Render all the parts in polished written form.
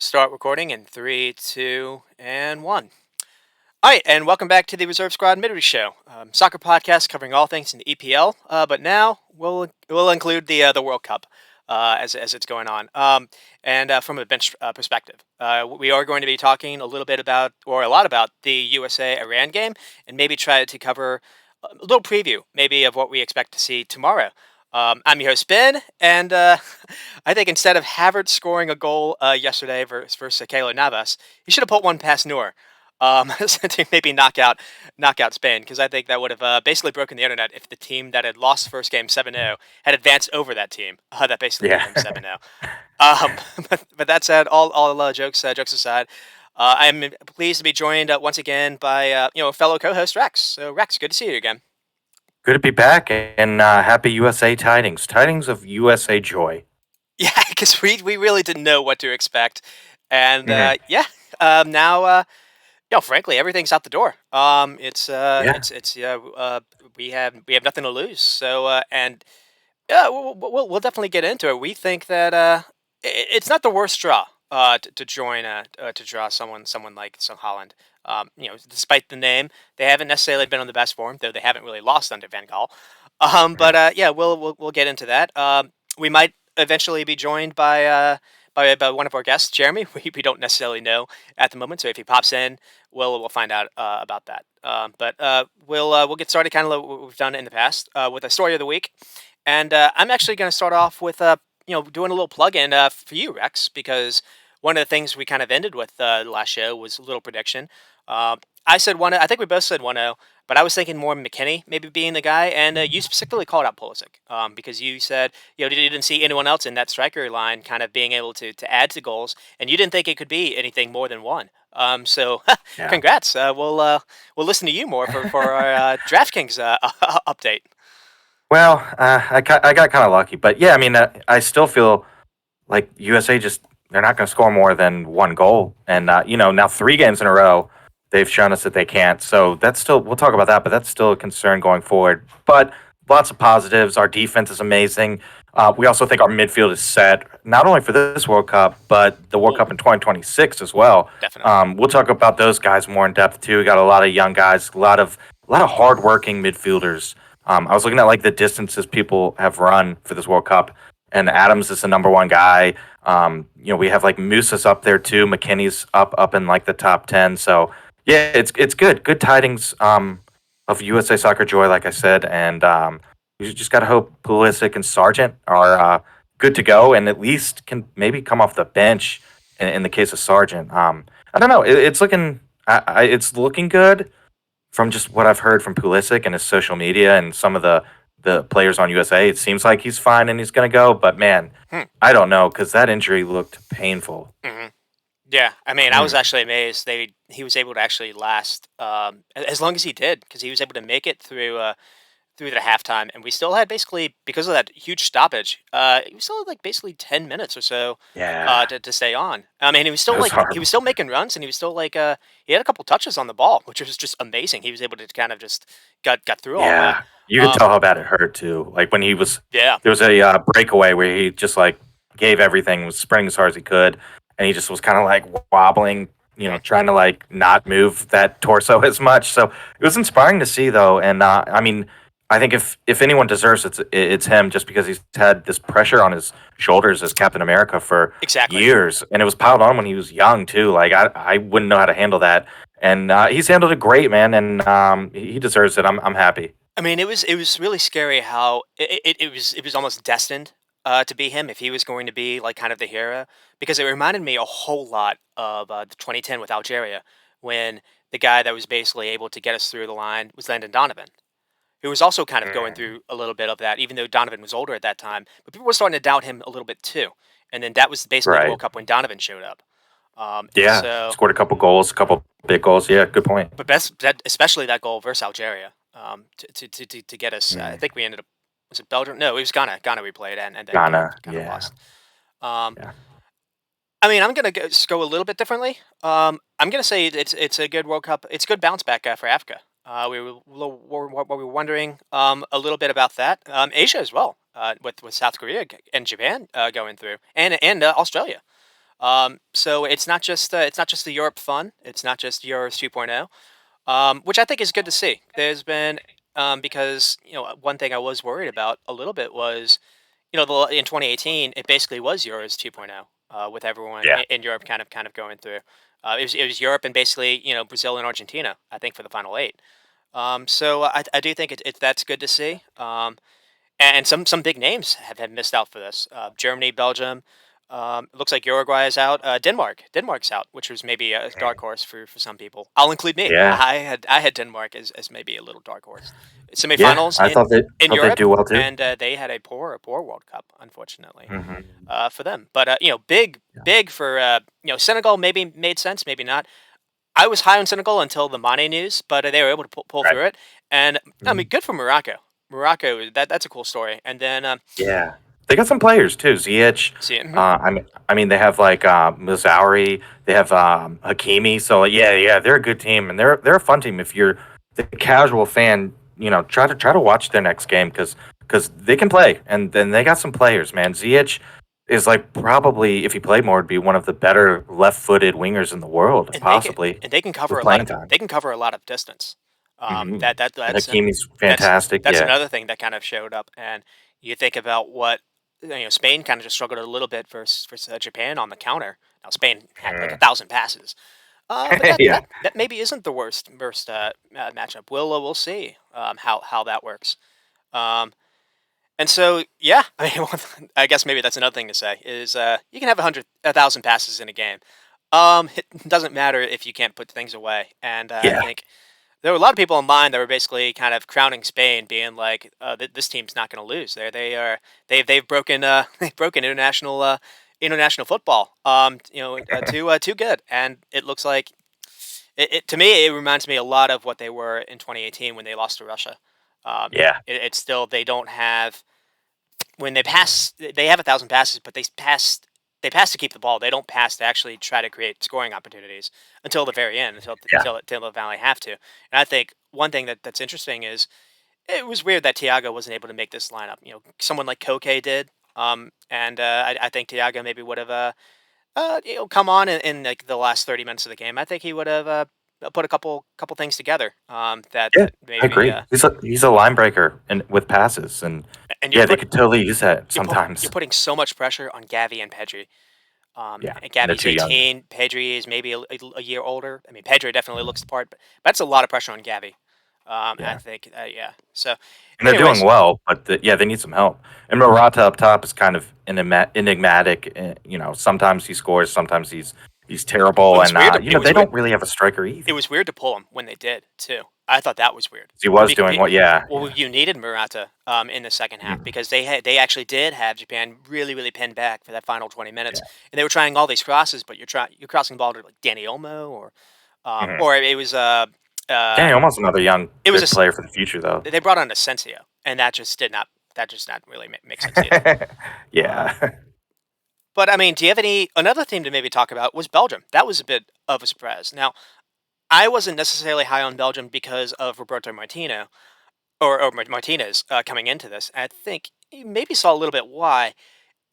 Start recording in three, two, and one. All right, and welcome back to the Reserve Squad Midweek Show, soccer podcast covering all things in the EPL. But now we'll include the World Cup as it's going on, and from a bench perspective, we are going to be talking a little bit about, or a lot about, the USA Iran game, and maybe try to cover a little preview, maybe of what we expect to see tomorrow. I'm your host Ben, and I think instead of Havertz scoring a goal yesterday versus Keylor Navas, he should have put one past Noor to maybe knock out Spain, because I think that would have basically broken the internet if the team that had lost the first game 7-0 had advanced over that team that basically beat Yeah. them 7-0. Um, but that said, all jokes aside, I'm pleased to be joined once again by fellow co-host Rex. So Rex, good to see you again. Good to be back and happy USA tidings. Tidings of USA joy. Yeah, because we really didn't know what to expect, and Mhm. now frankly, everything's out the door. Yeah. We have nothing to lose. So and we'll definitely get into it. We think that it's not the worst draw to join to draw someone like some Holland. Despite the name, they haven't necessarily been on the best form, though they haven't really lost under Van Gaal. But Mhm. yeah, we'll get into that. We might eventually be joined by one of our guests, Jeremy. We don't necessarily know at the moment, so if he pops in, we'll find out about that. But we'll get started kind of like what we've done in the past with a story of the week, and I'm actually going to start off with doing a little plug-in for you, Rex, because one of the things we kind of ended with the last show was a little prediction. I said 1-0. I think we both said 1-0, but I was thinking more McKinney maybe being the guy, and you specifically called out Pulisic because you said you didn't see anyone else in that striker line kind of being able to add to goals, and you didn't think it could be anything more than one. So Yeah. congrats. We'll listen to you more for our DraftKings update. Well, I got kind of lucky, but yeah, I mean, I still feel like USA just they're not going to score more than one goal, and now 3 games in a row they've shown us that they can't. So that's still we'll talk about that, but that's still a concern going forward. But lots of positives. Our defense is amazing. We also think our midfield is set not only for this World Cup but the World Oh, Cup in 2026 as well. definitely. We'll talk about those guys more in depth too. We got a lot of young guys, a lot of hardworking midfielders. I was looking at like the distances people have run for this World Cup, and Adams is the number one guy. We have like Musa's up there too. McKinney's up in like the top 10. So yeah, it's good. Good tidings of USA Soccer joy, like I said, and you just got to hope Pulisic and Sargent are good to go, and at least can maybe come off the bench in the case of Sargent. I don't know. It's looking good from just what I've heard from Pulisic and his social media and some of the players on USA. It seems like he's fine and he's going to go, but man, Hmm. I don't know because that injury looked painful. hmm Yeah, I mean, I was Mm. actually amazed he was able to actually last as long as he did, because he was able to make it through the halftime, and we still had basically, because of that huge stoppage, we still had like basically 10 minutes or so Yeah, to stay on. I mean, it was he was horrible. still making runs, and he was still he had a couple touches on the ball, which was just amazing. He was able to kind of just got through all that. Yeah, you could Um, tell how bad it hurt too. Like when he was yeah, there was a breakaway where he just like gave everything, was sprinting as hard as he could, and he just was kind of like wobbling, mhm. trying to like not move that torso as much. So it was inspiring to see though, and I mean, I think if anyone deserves it, it's him, just because he's had this pressure on his shoulders as Captain America for Exactly. years, and it was piled on when he was young too. Like I wouldn't know how to handle that, and he's handled it great, man, and he deserves it. I'm happy. I mean, it was really scary how it was almost destined to be him if he was going to be like kind of the hero, because it reminded me a whole lot of the 2010 with Algeria, when the guy that was basically able to get us through the line was Landon Donovan, who was also kind of going Mm. through a little bit of that, even though Donovan was older at that time. But people were starting to doubt him a little bit too, and then that was basically the Right. World Cup when Donovan showed up. And Yeah. so, Scored a couple goals, a couple big goals. Yeah. Good point. but especially that goal versus Algeria, to get us. I Mm. think we ended up, was it Belgium? No, it was Ghana. Ghana we played, and then Ghana. kind of Yeah. lost. Um, Yeah. I mean, I'm gonna just go a little bit differently. I'm gonna say it's a good World Cup. It's a good bounce back for Africa. We were wondering a little bit about that. Asia as well, with South Korea and Japan going through, and Australia. So it's not just the Europe fun. It's not just Euros 2.0, which I think is good to see. There's been because one thing I was worried about a little bit was in 2018 it basically was Euros 2.0 with everyone Yeah. in Europe kind of going through. It was Europe and basically Brazil and Argentina I think for the final eight. So I do think that's good to see. And some big names have missed out for this. Germany, Belgium. It looks like Uruguay is out. Denmark's out, which was maybe a dark horse for some people. I'll include me. Yeah. I had Denmark as maybe a little dark horse. Yeah. Semifinals I in thought they'd Europe, do well too. and they had a poor World Cup, unfortunately, Hmm. for them. But big for Senegal. Maybe made sense, maybe not. I was high on Senegal until the Mane news, but they were able to pull Right. through it. And I mean, Mhm. good for Morocco. Morocco, that's a cool story. And then Yeah. They got some players too. Ziyech. see, I mean, they have like Mazauri. They have Hakimi. So like, yeah, they're a good team, and they're a fun team. If you're the casual fan, try to watch their next game because they can play, and then they got some players. Man, Ziyech is like probably if he played more, would be one of the better left-footed wingers in the world, and possibly they can cover with a lot playing of time. distance. Hmm. And That's Hakimi's that's fantastic. that's Yeah, another thing that kind of showed up. And you think about what Spain kind of just struggled a little bit versus Japan on the counter. Now Spain had like Mm. 1,000 passes. But that, Yeah, that that maybe isn't the worst matchup. We'll see how that works. Um, and so yeah, I mean, I guess maybe that's another thing to say is you can have 1,000 passes in a game. It doesn't matter if you can't put things away. And I yeah. think there were a lot of people in mind that were basically kind of crowning Spain, being like, "This team's not going to lose. They've broken they've broken international football. Too good." And it looks like to me, it reminds me a lot of what they were in 2018 when they lost to Russia. Yeah. It's still they don't have when they pass, they have 1,000 passes, but they pass to keep the ball. They don't pass to actually try to create scoring opportunities until the very end, Yeah. until the Valley have to. And I think one thing that's interesting is it was weird that Tiago wasn't able to make this lineup. Someone like Koke did, and I think Tiago maybe would have come on in like the last 30 minutes of the game. I think he would have put a couple things together. Yeah, That I maybe agree. He's a line breaker and with passes, and and yeah, they could totally use that you're sometimes. putting so much pressure on Gavi and Pedri. Yeah, And and they're Gavi's too young. 18. Pedri is maybe a year older. I mean, Pedri definitely looks the part, but that's a lot of pressure on Gavi. I Yeah, think, yeah. So, and they're doing anyways, well, but yeah, they need some help. And Morata up top is kind of enigmatic. Sometimes he scores, sometimes he's it terrible, was and weird. It was they weird. don't really have a striker It either. was weird to pull him when they did too. I thought that was weird. He was Be, doing be, what? Yeah, well, yeah. you needed Murata in the second half Mhm. because they actually did have Japan really pinned back for that final 20 minutes, Yeah. and they were trying all these crosses, but you're crossing the ball to like Danny Olmo Mhm. or it was uh, Danny almost another young it was good player for the future, though. they brought on Asensio, and that just not really make sense either. Um, Yeah. but I mean, do you have another theme to maybe talk about was Belgium? That was a bit of a surprise. Now, I wasn't necessarily high on Belgium because of Roberto Martino or Martinez coming into this. I think you maybe saw a little bit why,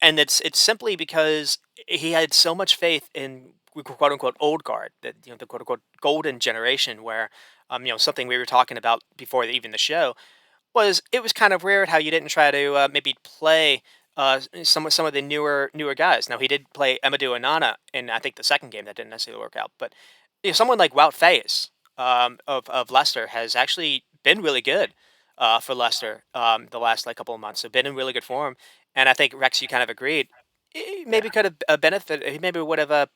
and it's simply because he had so much faith in quote unquote old guard, that the quote unquote golden generation, where something we were talking about before even the show was it was kind of weird how you didn't try to maybe play some of the newer guys. Now he did play Amadou Onana in I think the second game that didn't necessarily work out, but someone like Wout Faes of Leicester has actually been really good for Leicester the last like couple of months. So been in really good form, and I think Rex, you kind of agreed. He Yeah. maybe could have benefited. He maybe would have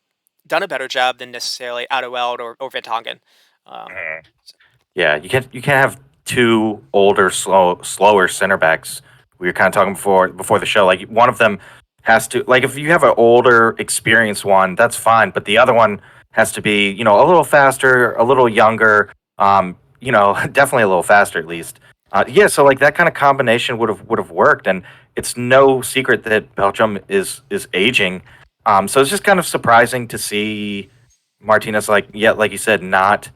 done a better job than necessarily Oudeweld or Vertonghen. Um, Mhm. Yeah, you can't have two older, slower center backs. We were kind of talking before the show. Like one of them has to like if you have an older, experienced one, that's fine. But the other one has to be a little faster, a little younger. Definitely a little faster at least. Yeah, so like that kind of combination would have worked, and it's no secret that Belgium is aging. So it's just kind of surprising to see Martinez like you said, not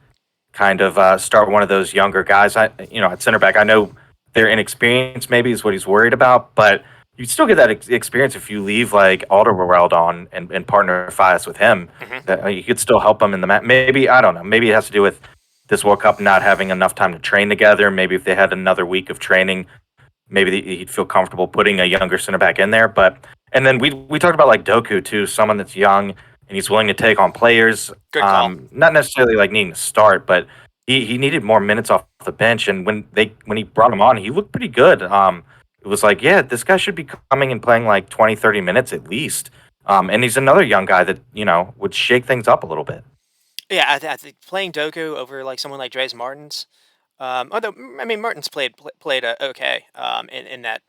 kind of start one of those younger guys. At center back, I know their inexperience maybe is what he's worried about, but you still get that experience if you leave like Alderweireld on and partner Fias with him. Hmm. That you could still help him in the match. Maybe I don't know. Maybe it has to do with this World Cup not having enough time to train together. Maybe if they had another week of training, maybe he'd feel comfortable putting a younger center back in there. But and then we talked about like Doku too, someone that's young and he's willing to take on players. Good call. Not necessarily like needing to start, but he needed more minutes off the bench. And when he brought him on, he looked pretty good. It was like, yeah, this guy should be coming and playing like 20, 30 minutes at least. And he's another young guy that would shake things up a little bit. Yeah, I think playing Doku over like someone like Dres Martins. Although I mean Martins played okay in that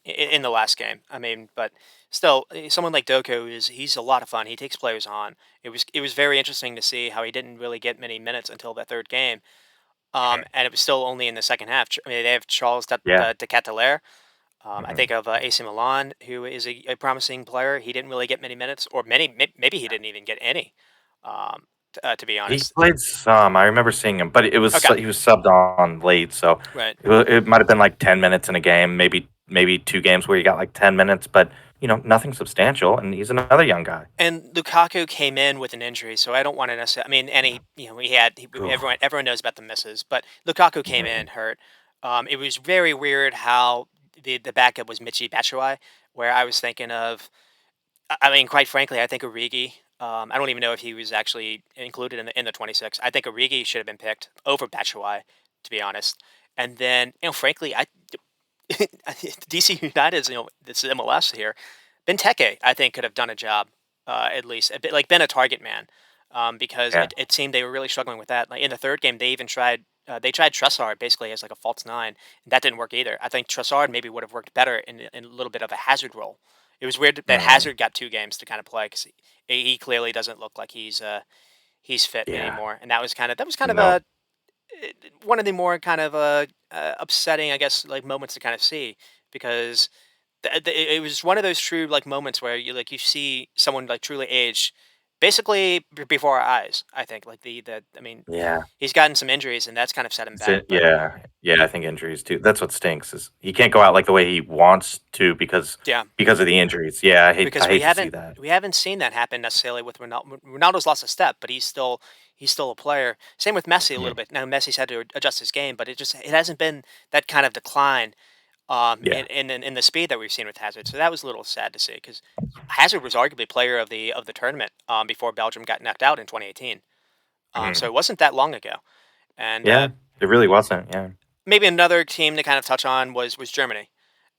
in the last game. I mean, but still, someone like Doku he's a lot of fun. He takes players on. It was very interesting to see how he didn't really get many minutes until that third game. And it was still only in the second half. I mean, they have Charles Yeah. De Ketelaere. I Hmm. think of AC Milan, who is a promising player. He didn't really get many minutes, or maybe he didn't even get any. To be He honest. played some. I remember seeing him, but Okay. he was subbed on late, so Right. it might have been like 10 minutes in a game, maybe two games where he got like 10 minutes, but nothing substantial. And he's another young guy. And Lukaku came in with an injury, so I don't want to necessarily. I mean, Oof. everyone knows about the misses, but Lukaku came in Mhm. hurt. It was very weird how the backup was Michi Batshuayi, where I was thinking of. I mean, quite frankly, I think Origi. I don't even know if he was actually included in the 26. I think Origi should have been picked over Batshuayi, to be honest. And then, frankly, DC United's, this is MLS here. Benteke, I think, could have done a job, at least a bit like been a target man, because Yeah. it seemed they were really struggling with that. Like in the third game, they even tried. They tried Trussard basically as like a false nine, and that didn't work either. I think Trussard maybe would have worked better in a little bit of a Hazard role. It was weird that Mhm. Hazard got 2 games to kind of play because he clearly doesn't look like he's fit Yeah. anymore, and that was kind of No. a one of the more kind of upsetting, I guess, like moments to kind of see because it was one of those true like moments where you see someone like truly age, basically before our eyes. I think like the I mean, Yeah. he's gotten some injuries and that's kind of set him back. But Yeah. Yeah. I think injuries too. That's what stinks is he can't go out like the way he wants to yeah, because of the injuries. Yeah. I because we hate to see haven't that. we haven't seen that happen necessarily with Ronaldo. Ronaldo's lost a step, but he's still a player. Same with Messi a little Mhm. bit. Now Messi's had to adjust his game, but it hasn't been that kind of decline Yeah. in the speed that we've seen with Hazard. So that was a little sad to see because Hazard was arguably player of the tournament before Belgium got knocked out in 2018. So Mhm. it wasn't that long ago. And Yeah. It really wasn't. Yeah. maybe another team to kind of touch on was Germany.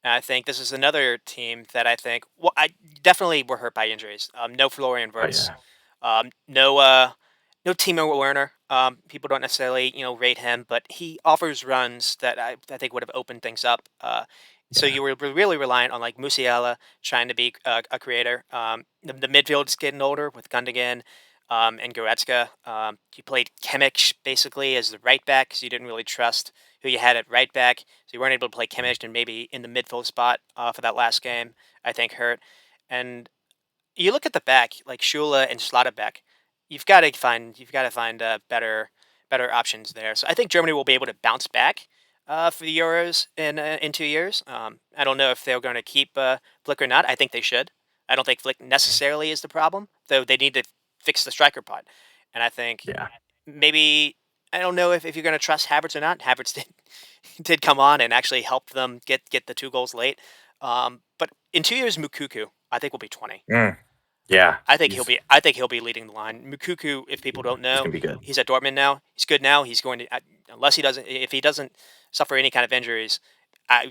And I think this is another team that I think I definitely were hurt by injuries. No Florian Oh Wirtz, yeah. no Timo Werner. People don't necessarily rate him, but he offers runs that I think would have opened things up. So Yeah. you were really reliant on like Musiala trying to be a creator. The midfield's getting older with Gundogan and Goretzka. You played Kimmich basically as the right back because you didn't really trust who you had at right back, so you weren't able to play Kimmich and maybe in the midfield spot for that last game. I think hurt. And you look at the back, like Shula and Schlotterbeck. You've got to find better options there. So I think Germany will be able to bounce back for the Euros in 2 years. I don't know if they're going to keep Flick or not. I think they should. I don't think Flick necessarily is the problem, though. They need to fix the striker pot, and I think Yeah. maybe I don't know if you're going to trust Havertz or not. Havertz did come on and actually help them get the 2 goals late. But in 2 years, Mukuku I think will be 20. Mm. Yeah. I think he'll be leading the line. Mukuku, if people don't He's know, gonna be good. he's at Dortmund now. He's good now. He's going to unless he doesn't if he doesn't suffer any kind of injuries.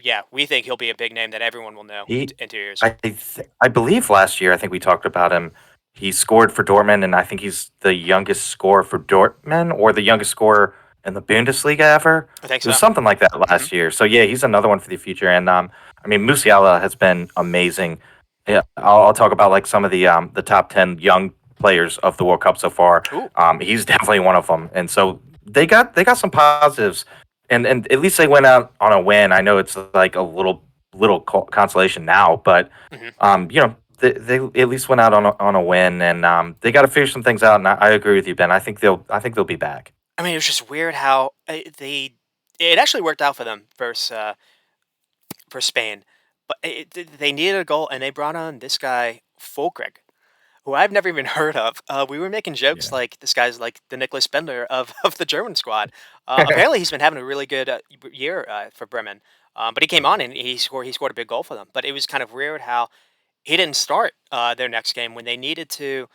Yeah, we think he'll be a big name that everyone will know He, in 2 years. I believe last year I think we talked about him. He scored for Dortmund, and I think he's the youngest scorer for Dortmund, or the youngest scorer in the Bundesliga ever. I think It was so. something like that Hmm. last year. So yeah, he's another one for the future. And I mean, Musiala has been amazing. Yeah, I'll talk about like some of the top 10 young players of the World Cup so far. Ooh. He's definitely one of them, and so they got some positives, and at least they went out on a win. I know it's like a little consolation now, but Hmm. they at least went out on a win, and they got to figure some things out. And I agree with you, Ben. I think they'll be back. I mean, it was just weird how it actually worked out for them versus for Spain. but they needed a goal, and they brought on this guy Fulkrug, who I've never even heard of. We were making jokes Yeah. like this guy's like the Nicholas Bender of of the German squad. Apparently, he's been having a really good year for Bremen. But he came on and he scored a big goal for them. But it was kind of weird how he didn't start their next game when they needed to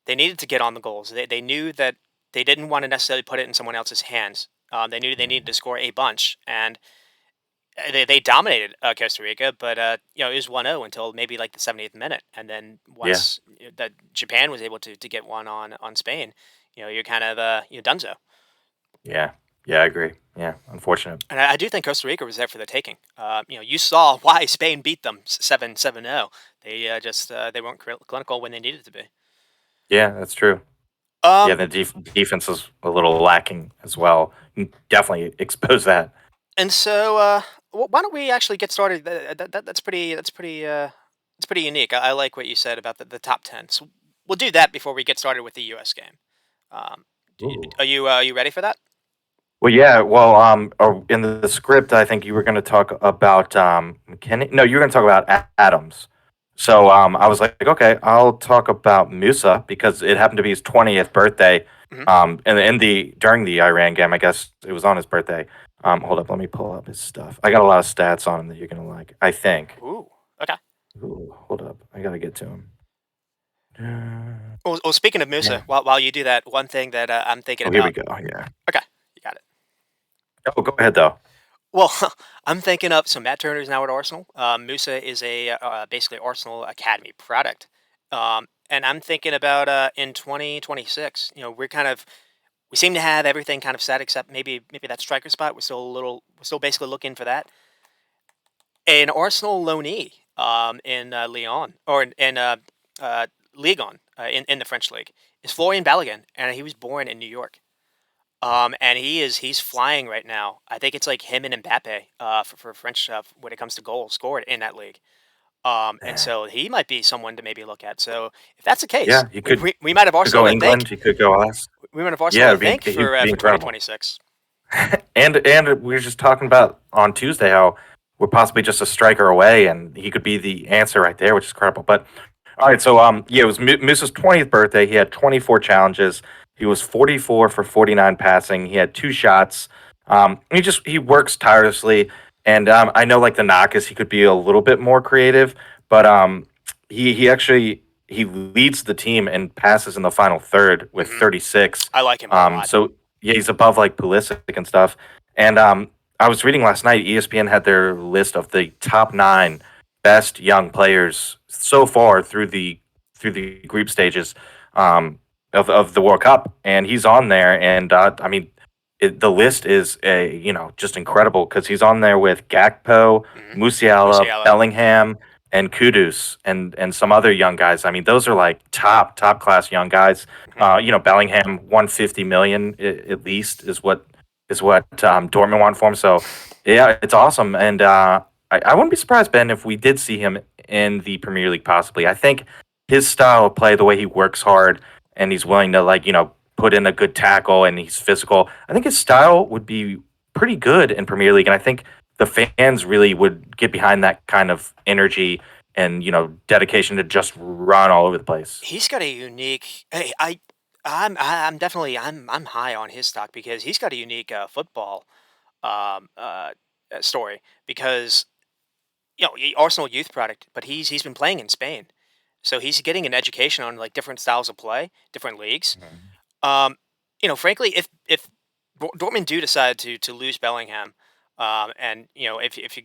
get on the goals. They knew that they didn't want to necessarily put it in someone else's hands. They knew they needed to score a bunch, and they dominated Costa Rica. But it was 1-0 until maybe like the 70th minute, and then Yeah. once that Japan was able to get one on Spain, you're kind of donezo. Yeah. Yeah, I agree. Yeah, unfortunate. And I do think Costa Rica was there for the taking. You saw why Spain beat them 7-0. They just they weren't clinical when they needed to be. Yeah, that's true. Yeah, Um, the defense is a little lacking as well. You can definitely expose that. And so, why don't we actually get started? That's pretty unique. I like what you said about the top 10. So we'll do that before we get started with the U.S. game. Um, Ooh. are you ready for that? Well, yeah. Well, in the script, I think you were going to talk about McKinney. No, you were going to talk about Adams. So, I was like, okay, I'll talk about Musa because it happened to be his 20th birthday. Hmm. And in the during the Iran game, I guess it was on his birthday. Hold up, let me pull up his stuff. I got a lot of stats on him that you're gonna like. I think. Ooh. Okay. Ooh, hold up, I gotta get to him. Well, speaking of Yeah. Musa, while you do that, one thing that I'm thinking Oh, here we about. go. Yeah. Okay, you got it. Oh, go ahead though. Well, I'm thinking of so Matt Turner's now at Arsenal. Musa is a basically Arsenal academy product, and I'm thinking about in 2026. We seem to have everything kind of set except maybe that striker spot. We're still basically looking for that. An Arsenal loanee in Lyon or in Ligue 1 in the French league is Florian Balogun, and he was born in New York. And he's flying right now. I think it's like him and Mbappe for French when it comes to goals scored in that league. And Yeah, so he might be someone to maybe look at. So if that's the case, yeah. You we might have could Arsenal go to thank. England. You could go us. We might have Arsenal Yeah, to thank it'd be for incredible. 2026. And we were just talking about on Tuesday how we're possibly just a striker away, and he could be the answer right there, which is incredible. But all right, so yeah, it was Moose's 20th birthday. He had 24 challenges. He was 44 for 49 passing. He had two shots. He works tirelessly, and I know like the knock is he could be a little bit more creative, but he actually he leads the team in passes in the final third with Hmm. 36. I like him a lot. So yeah, he's above like Pulisic and stuff. And I was reading last night, ESPN had their list of the top nine best young players so far through the group stages of the World Cup, and he's on there. And I mean, the list is just incredible because he's on there with Gakpo, Hmm. Musiala, Musiala. Bellingham, and Kudus, and some other young guys. I mean, those are like top class young guys. Hmm. Bellingham 150 million at least is what Dortmund want for him. So yeah, it's awesome, and I wouldn't be surprised, Ben, if we did see him in the Premier League possibly. I think his style of play, the way he works hard and he's willing to put in a good tackle and he's physical. I think his style would be pretty good in Premier League, and I think the fans really would get behind that kind of energy and dedication to just run all over the place. He's got a unique. Hey, I'm definitely I'm high on his stock because he's got a unique football um, uh, story because Arsenal youth product, but he's been playing in Spain, so he's getting an education on like different styles of play, different leagues. Mhm. Frankly, if Dortmund do decide to lose Bellingham, and if you're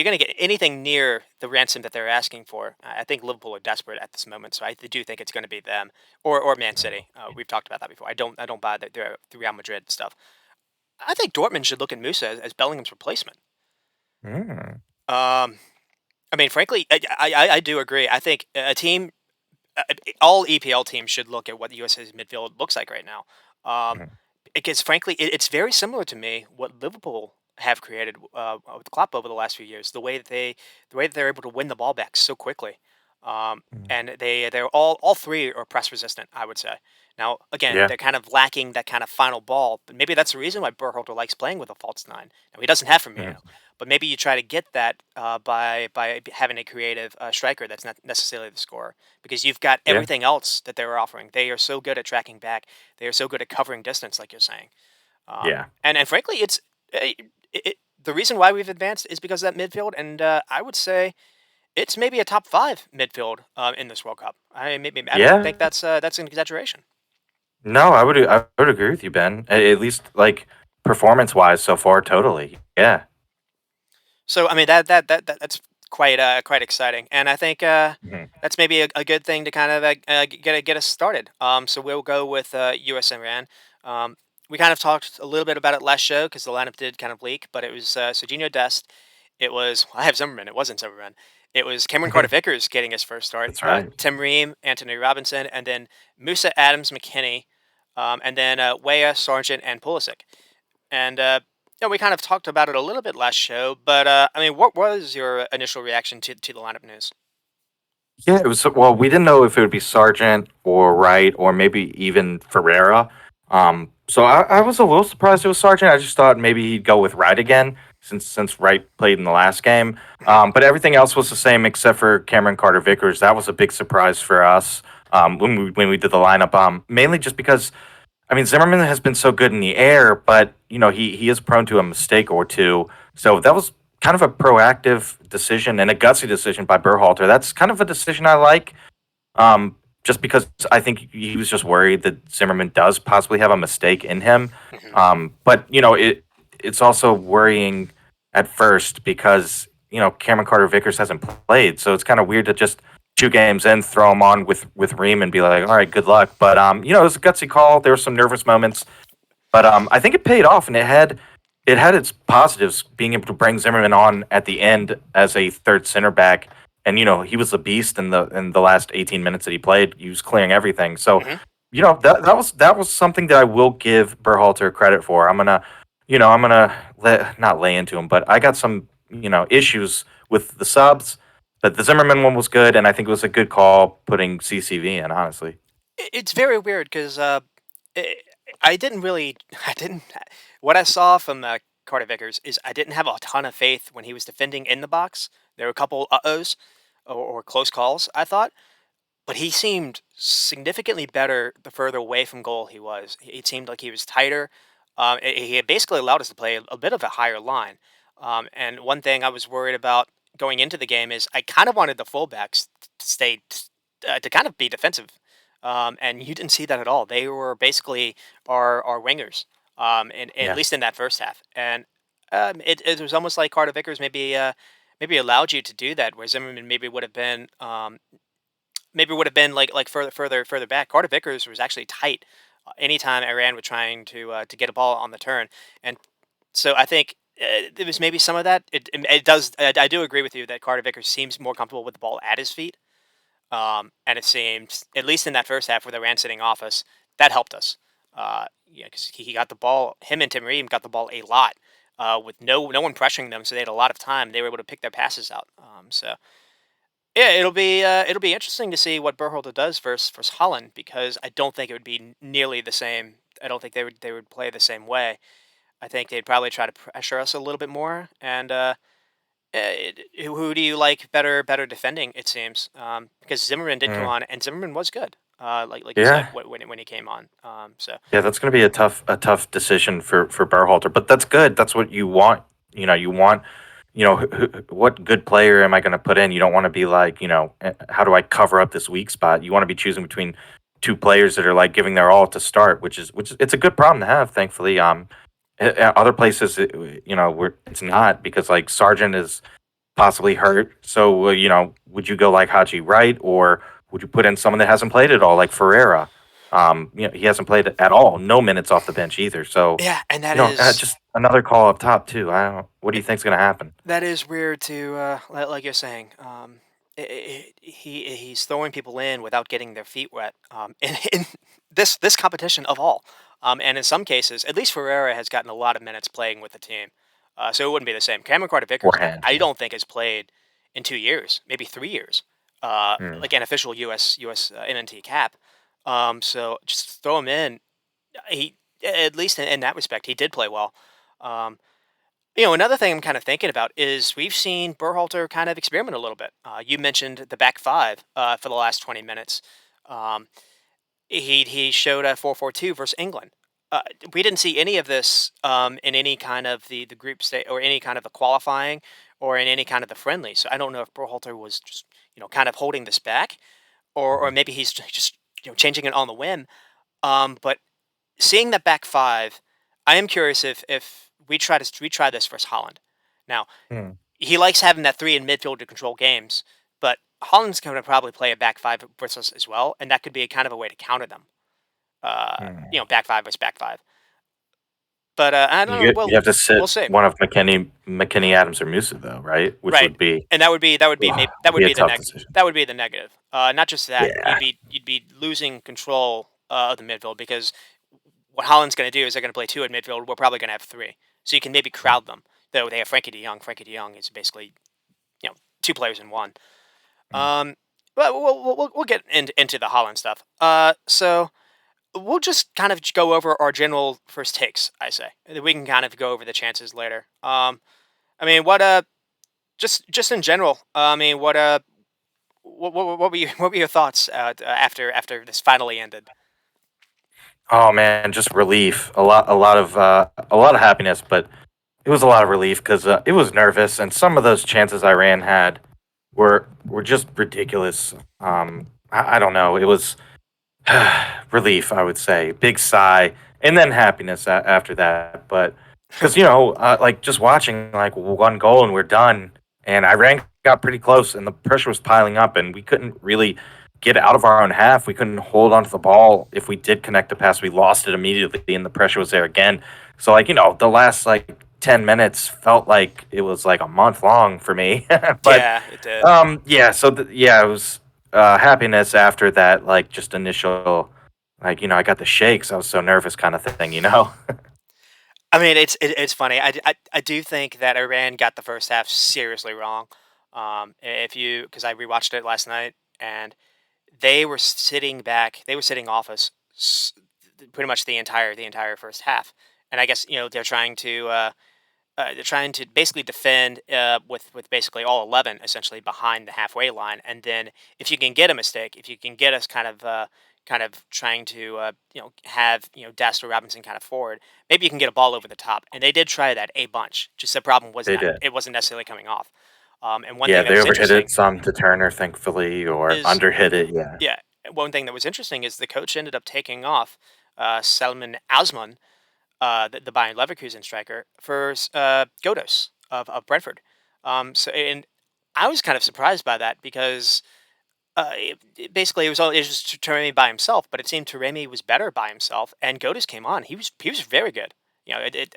gonna get anything near the ransom that they're asking for, I think Liverpool are desperate at this moment. So I do think it's going to be them or Man City. We've talked about that before. I don't buy the Real Madrid stuff. I think Dortmund should look at Musa as Bellingham's replacement. Mm. Um, I mean, frankly, I do agree. I think a team, all EPL teams should look at what the USA's midfield looks like right now. Um, Mhm. because frankly, it's very similar to me what Liverpool have created with Klopp over the last few years. The way that they're able to win the ball back so quickly. Mm. And they're all three are press resistant, I would say. Now, again, Yeah. they're kind of lacking that kind of final ball, but maybe that's the reason why Berhalter likes playing with a false nine. Now, he doesn't have Firmino, Mhm. but maybe you try to get that by having a creative striker that's not necessarily the scorer, because you've got Yeah. everything else that they're offering. They are so good at tracking back. They are so good at covering distance, like you're saying. Yeah. And frankly, the reason why we've advanced is because of that midfield, and I would say it's maybe a top five midfield in this World Cup. I don't Yeah. think that's an exaggeration. No, I would agree with you, Ben. At least like performance wise so far, totally. Yeah. So I mean that's quite exciting, and I think Mhm. that's maybe a good thing to kind of get us started. So we'll go with U.S. and Iran. We kind of talked a little bit about it last show because the lineup did kind of leak, but it was Serginho Dest. It was I have Zimmerman. It wasn't Zimmerman. It was Cameron Carter Vickers getting his first start. That's right. Tim Ream, Anthony Robinson, and then Musa Adams McKinney, and then Weah Sargent and Pulisic. And we kind of talked about it a little bit last show, but I mean, what was your initial reaction to the lineup news? Yeah, it was well, we didn't know if it would be Sargent or Wright or maybe even Ferreira. So I was a little surprised it was Sargent. I just thought maybe he'd go with Wright again since Wright played in the last game. Mhm. But everything else was the same except for Cameron Carter Vickers. That was a big surprise for us when we did the lineup. Mainly just because I mean, Zimmerman has been so good in the air, but he is prone to a mistake or two. So that was kind of a proactive decision and a gutsy decision by Berhalter. That's kind of a decision I like, um, just because I think he was just worried that Zimmerman does possibly have a mistake in him. Mhm. But it's also worrying at first because Cameron Carter Vickers hasn't played, so it's kind of weird to just 2 games in throw him on with Ream and be like, all right, good luck. But it was a gutsy call. There were some nervous moments, but I think it paid off, and it had its positives being able to bring Zimmerman on at the end as a third center back. And he was a beast in the last 18 minutes that he played. He was clearing everything. So Mhm. that was something that I will give Berhalter credit for. I'm gonna not lay into him, but I got some issues with the subs. But the Zimmerman one was good, and I think it was a good call putting CCV in. Honestly, It's very weird because I I didn't really, I didn't. What I saw from Carter Vickers is I didn't have a ton of faith when he was defending in the box. There were a couple uh-ohs or close calls, I thought. But he seemed significantly better the further away from goal he was. It seemed like he was tighter. He had basically allowed us to play a bit of a higher line. And one thing I was worried about going into the game is I kind of wanted the fullbacks to stay to kind of be defensive, and you didn't see that at all. They were basically our wingers, and at yeah, least in that first half. And it was almost like Carter Vickers maybe allowed you to do that, where Zimmerman maybe would have been like further back. Carter Vickers was actually tight anytime Iran were trying to get a ball on the turn, and so I think there was maybe some of that. It does. I do agree with you that Carter Vickers seems more comfortable with the ball at his feet, and it seems at least in that first half where the Iran sitting off us, that helped us. Yeah, because he got the ball. Him and Tim Ream got the ball a lot. With no one pressuring them, so they had a lot of time. They were able to pick their passes out. So yeah, it'll be interesting to see what Berhalter does versus Holland, because I don't think it would be nearly the same. I don't think they would play the same way. I think they'd probably try to pressure us a little bit more. And who do you like better defending? It seems because Zimmerman did come Mm. on, and Zimmerman was good. Like you said yeah. when he came on. So Yeah, that's going to be a tough decision for Berhalter, but that's good. That's what you want. You want, what good player am I going to put in? You don't want to be like, how do I cover up this weak spot? You want to be choosing between two players that are like giving their all to start, which is it's a good problem to have, thankfully. Other places, where it's not because like Sargent is possibly hurt. So, would you go like Haji Wright or would you put in someone that hasn't played at all, like Ferreira? He hasn't played at all, no minutes off the bench either. So, yeah, and that is just another call up top too. I don't. What do you think's going to happen? that is weird to like you're saying. He's throwing people in without getting their feet wet. In this competition of all, and in some cases, at least Ferreira has gotten a lot of minutes playing with the team, so it wouldn't be the same. Cameron Carter Vickers, Forehand, I yeah. don't think has played in 2 years, maybe 3 years. Mm, like an official U.S. NNT cap. So just throw him in. He at least in that respect he did play well. Um, Another thing I'm kind of thinking about is we've seen Berhalter kind of experiment a little bit. You mentioned the back five for the last 20 minutes. Um, he showed a 4-4-2 versus England. We didn't see any of this in any kind of the group state or any kind of the qualifying or in any kind of the friendly. So I don't know if Berhalter was just kind of holding this back, or mhm, maybe he's just changing it on the whim. But seeing that back five, I am curious if we try this versus Holland. Now mm, he likes having that three in midfield to control games, but Holland's going to probably play a back five versus us as well, and that could be a kind of a way to counter them. mm. Back five versus back five. But I don't know. You Well, have to we'll sit see. one of McKinney, Adams, or Musa though, right? Which Right, would be and that would be that would be a be the tough decision. that would be the negative. Not just that, Yeah. you'd be losing control of the midfield because what Holland's going to do is they're going to play two at midfield. We're probably going to have three, so you can maybe Mm, crowd them. Though they have Frankie De Jong. Frankie De Jong is basically two players in one. mm. Um, but we'll get into the Holland stuff. So we'll just kind of go over our general first takes. I say we can kind of go over the chances later. I mean, what just in general. I mean, what were what were your thoughts after this finally ended? Oh man, just relief. A lot of happiness, but it was a lot of relief because it was nervous, and some of those chances Iran had were just ridiculous. I don't know. It was relief, I would say, big sigh, and then happiness after that. But because like just watching like one goal and we're done, and Iran got pretty close, and the pressure was piling up, and we couldn't really get out of our own half. We couldn't hold onto the ball. If we did connect a pass, we lost it immediately, and the pressure was there again. So like the last like 10 minutes felt like it was like a month long for me. But Yeah, it did. yeah, so yeah, it was happiness after that, like just initial, like I got the shakes. I was so nervous, kind of thing. I mean, it's funny. I do think that Iran got the first half seriously wrong. If you because I rewatched it last night and they were sitting back. They were sitting off us pretty much the entire first half. And I guess they're trying to basically defend with basically all 11 essentially behind the halfway line. And then if you can get a mistake, if you can get us kind of trying to have Dastler Robinson kind of forward, maybe you can get a ball over the top. And they did try that a bunch. Just the problem was They not did. it wasn't necessarily coming off. And one Yeah, thing that they was overhit it interesting some to Turner, thankfully, or is underhit it. Yeah. yeah, one thing that was interesting is the coach ended up taking off Selman Asman, the Bayern Leverkusen striker, for Godos of Brentford. And I was kind of surprised by that because basically it was just Taremi by himself, but it seemed Taremi was better by himself, and Godos came on. He was very good.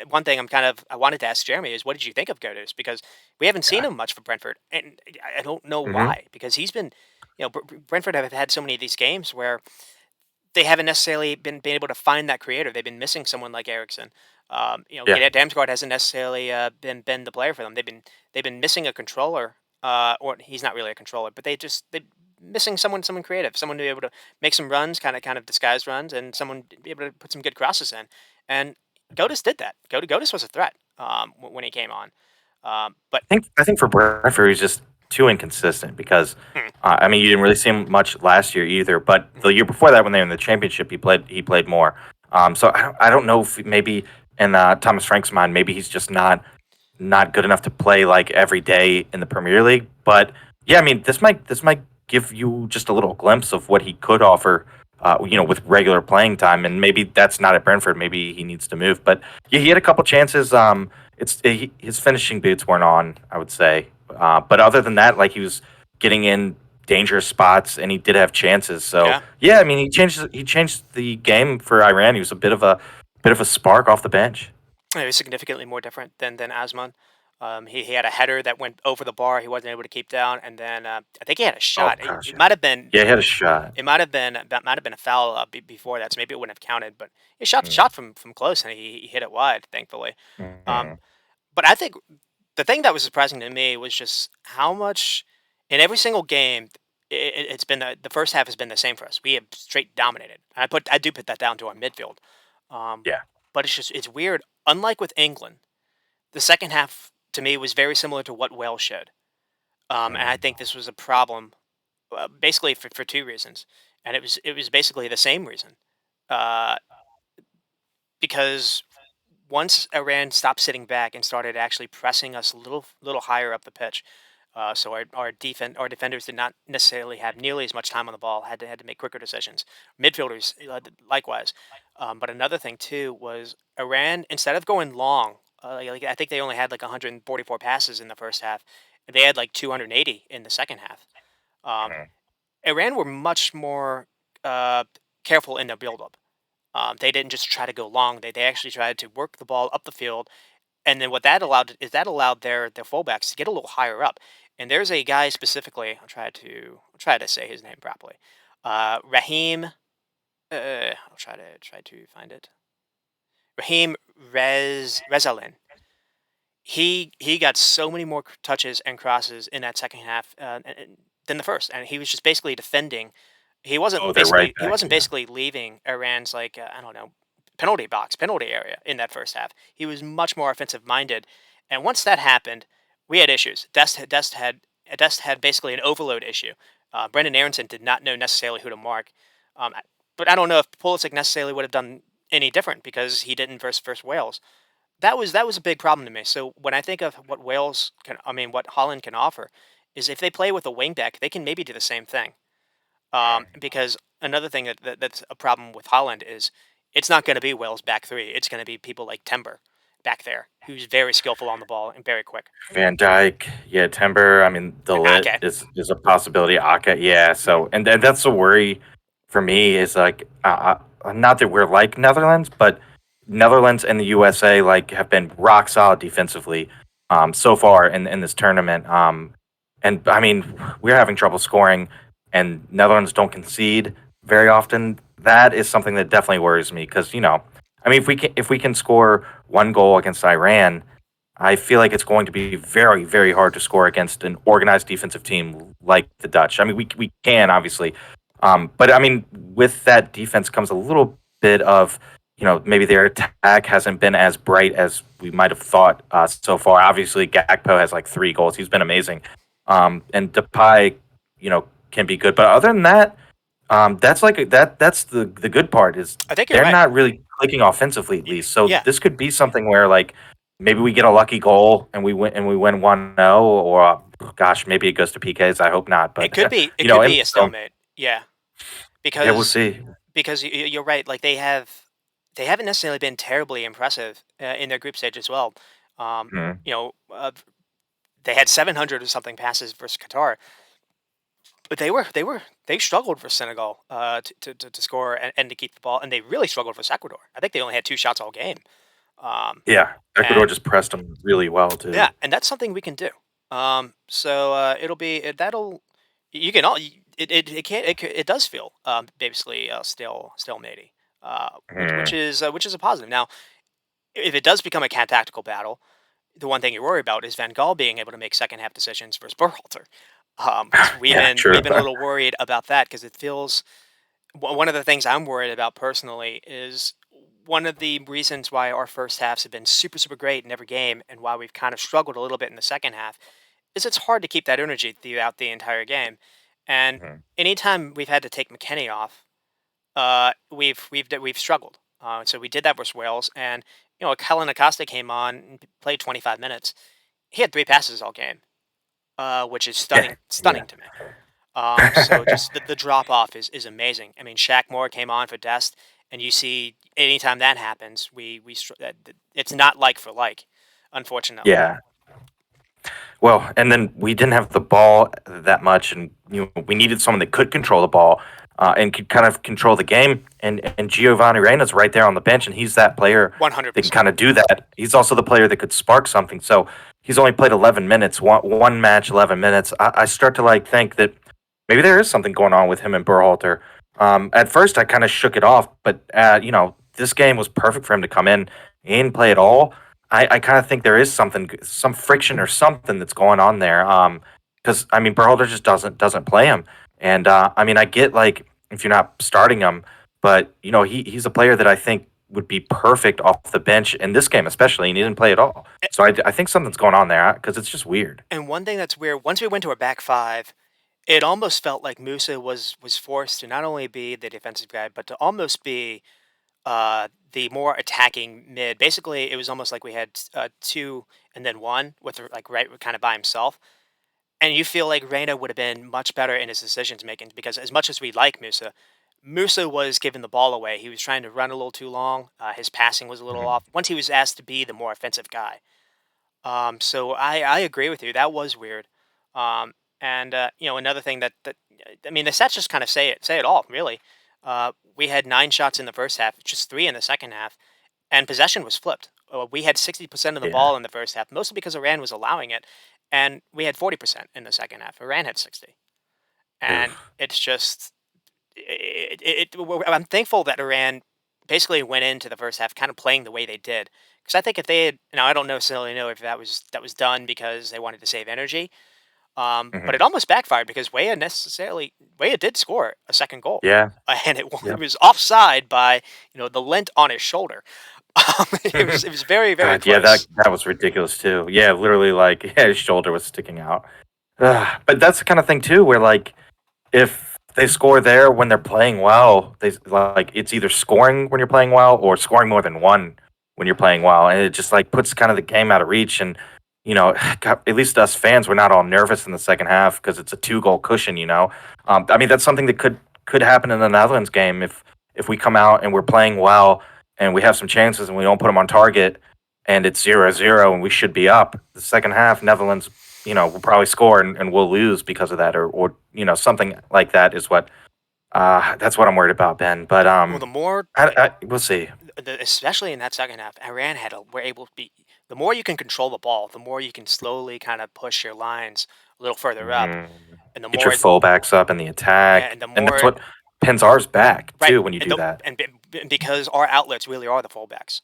One thing I wanted to ask Jeremy is what did you think of Godos because we haven't seen Yeah. him much for Brentford, and I don't know Hmm. why because he's been Brentford have had so many of these games where they haven't necessarily been able to find that creator. They've been missing someone like Ericsson. Yeah. Damsgaard hasn't necessarily been the player for them. They've been missing a controller, or he's not really a controller, but they missing someone creative, someone to be able to make some runs, kind of disguised runs, and someone to be able to put some good crosses in. And Godis did that. Godis was a threat when he came on. But I think for Brentford, he's just too inconsistent because, hmm, I mean, you didn't really see him much last year either. But the year before that, when they were in the championship, he played more. So I don't know if maybe in Thomas Frank's mind, maybe he's just not good enough to play like every day in the Premier League. But yeah, I mean, this might give you just a little glimpse of what he could offer. With regular playing time, and maybe that's not at Brentford. Maybe he needs to move. But yeah, he had a couple chances. His finishing boots weren't on, I would say. But other than that, like he was getting in dangerous spots, and he did have chances. So yeah. yeah, I mean, he changed the game for Iran. He was a bit of a spark off the bench. It was significantly more different than Asman. He had a header that went over the bar. He wasn't able to keep down, and then I think he had a Oh shot. It, gosh, it yeah, might have been yeah, he had a shot. that might have been a foul before that, so maybe it wouldn't have counted. But he shot the Mm, shot from close, and he hit it wide, thankfully. Um, mhm. but I think the thing that was surprising to me was just how much in every single game. it's been the first half has been the same for us. We have straight dominated. I do put that down to our midfield. Um, Yeah. but it's weird. Unlike with England, the second half to me was very similar to what Wales showed. And I Mm. think this was a problem, basically for two reasons, and it was basically the same reason, uh, because once Iran stopped sitting back and started actually pressing us a little higher up the pitch, so our defenders did not necessarily have nearly as much time on the ball. Had to make quicker decisions. Midfielders likewise. But another thing too was Iran, instead of going long, I think they only had like 144 passes in the first half. They had like 280 in the second half. Um, Mhm. Iran were much more uh, careful in their build-up. They didn't just try to go long. They actually tried to work the ball up the field, and then what that allowed is that allowed their fullbacks to get a little higher up. And there's a guy specifically. I'll try to say his name properly. Raheem. I'll try to find it. Raheem Rezalin. He got so many more touches and crosses in that second half than the first, and he was just basically defending. Oh, they're right He back. wasn't Yeah. basically leaving Iran's like I don't know penalty area in that first half. He was much more offensive minded, and once that happened, we had issues. Dest had basically an overload issue. Brendan Aronson did not know necessarily who to mark, but I don't know if Pulisic necessarily would have done any different because he didn't versus Wales. That was a big problem to me. So when I think of what what Holland can offer, is if they play with a wingback, they can maybe do the same thing. Because another thing that's a problem with Holland is it's not going to be Wales back three. It's going to be people like Timber back there, who's very skillful on the ball and very quick. Van Dyke, yeah, Timber. I mean, the lit Okay, is a possibility. Aka, yeah. mhm. So, and that's the worry for me is like, not that we're like Netherlands, but Netherlands and the USA like have been rock solid defensively, so far in this tournament. And I mean, we're having trouble scoring, and Netherlands don't concede very often. That is something that definitely worries me because I mean, if we can score one goal against Iran. I feel like it's going to be very, very hard to score against an organized defensive team like the Dutch. I mean, we can obviously, but I mean, with that defense comes a little bit of maybe their attack hasn't been as bright as we might have thought so far. Obviously, Gakpo has like 3 goals; he's been amazing, and Depay, can be good. But other than that, that's that's the good part is I think you're they're right. not really clicking offensively at least. So Yeah, this could be something where like maybe we get a lucky goal and we win 1-0 or gosh, maybe it goes to PKs. I hope not, but it could in be a so stalemate. Yeah, yeah, we'll because see. you're right. Like they haven't necessarily been terribly impressive in their group stage as well. Um, Mhm. you know, they had 700 or something passes versus Qatar, but they struggled for Senegal to score and to keep the ball, and they really struggled for Ecuador. I think they only had two shots all game. Um, Yeah, Ecuador and just pressed them really well yeah, too. and that's something we can do. It'll be that'll you can all it can't it does feel basically stalematey, Mhm. which is a positive. Now, if it does become a tactical battle, the one thing you worry about is Van Gaal being able to make second half decisions versus Berhalter. Because Yeah, we've true. been a little worried about that because it feels one of the things I'm worried about personally is one of the reasons why our first halves have been super great in every game and why we've kind of struggled a little bit in the second half is it's hard to keep that energy throughout the entire game. And Mhm. anytime we've had to take McKennie off, we've struggled. So we did that versus Wales, and Kellen Acosta came on and played 25 minutes. He had three passes all game, which is Yeah, yeah. stunning to me. So just the drop off is amazing. I mean, Shaq Moore came on for Dest, and you see anytime that happens, it's not like for like, unfortunately. Yeah. Well, and then we didn't have the ball that much, and we needed someone that could control the ball and could kind of control the game. And Giovanni Reina's right there on the bench, and he's that player that can 100%. kind of do that. He's also the player that could spark something. So he's only played 11 minutes, one match, 11 minutes. I start to like think that maybe there is something going on with him and Berhalter. At first, I kind of shook it off, but this game was perfect for him to come in. He didn't play at all. I kind of think there is something, some friction or something that's going on there. Because I mean, Berhalter just doesn't play him. And I mean, I get like if you're not starting him, but he's a player that I think would be perfect off the bench in this game, especially, and he didn't play at all. So I think something's going on there because it's just weird. And one thing that's weird, once we went to a back five, it almost felt like Musa was forced to not only be the defensive guy, but to almost be the more attacking mid. Basically, it was almost like we had two and then one with like right kind of by himself. And you feel like Reina would have been much better in his decisions making because as much as we like Musa, Musa was giving the ball away. He was trying to run a little too long. His passing was a little Mhm. off. Once he was asked to be the more offensive guy. So I agree with you. That was weird. Um, and another thing that I mean the stats just kind of say it all really. We had 9 shots in the first half, just 3 in the second half, and possession was flipped. We had 60% of the Yeah. ball in the first half, mostly because Iran was allowing it, and we had 40% in the second half. Iran had 60, and Oof. it's just I'm thankful that Iran basically went into the first half kind of playing the way they did. Because I think if they had, now I don't necessarily know if that was done because they wanted to save energy, but Mhm. it almost backfired because Weah did score a second goal, Yeah. and it Yep. was offside by the lint on his shoulder. It was very very God, yeah, that close. that was ridiculous too. Yeah, literally, like, yeah, his shoulder was sticking out. But that's the kind of thing too, where like if they score there when they're playing well, like it's either scoring when you're playing well or scoring more than one when you're playing well, and it just like puts kind of the game out of reach. And God, at least us fans, we're not all nervous in the second half because it's a 2 goal cushion. I mean that's something that could happen in the Netherlands game if we come out and we're playing well and we have some chances and we don't put them on target and it's 0-0 and we should be up the second half. Netherlands will probably score and we'll lose because of that, or something like that is what that's what I'm worried about, Ben. But Well, the more we'll see. especially in that second half, Iran were able to be. The more you can control the ball, the more you can slowly kind of push your lines a little further up, Mhm. and the Get your more fullbacks up in the attack, and the and that's more what pins ours back right, too when you and do the that. and because our outlets really are the fullbacks.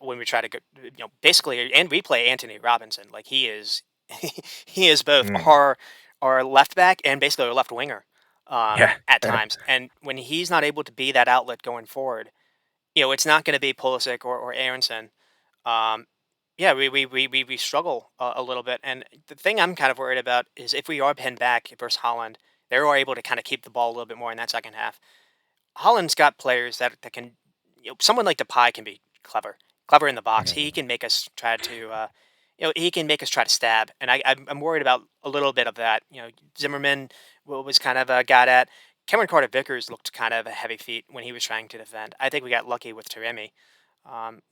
When we try to go, basically, and we play Anthony Robinson like he is, he is both Mm. our left back and basically our left winger, Yeah. at times. And when he's not able to be that outlet going forward, it's not going to be Pulisic or Aronson. Um, yeah, we struggle a little bit. And the thing I'm kind of worried about is if we are pinned back versus Holland, they are able to kind of keep the ball a little bit more in that second half. Holland's got players that can, someone like Depay can be clever in the box. He Mhm. can make us try to, he can make us try to stab, and I'm worried about a little bit of that. Zimmerman was kind of got at. Cameron Carter Vickers looked kind of a heavy feet when he was trying to defend. I think we got lucky with Taremi.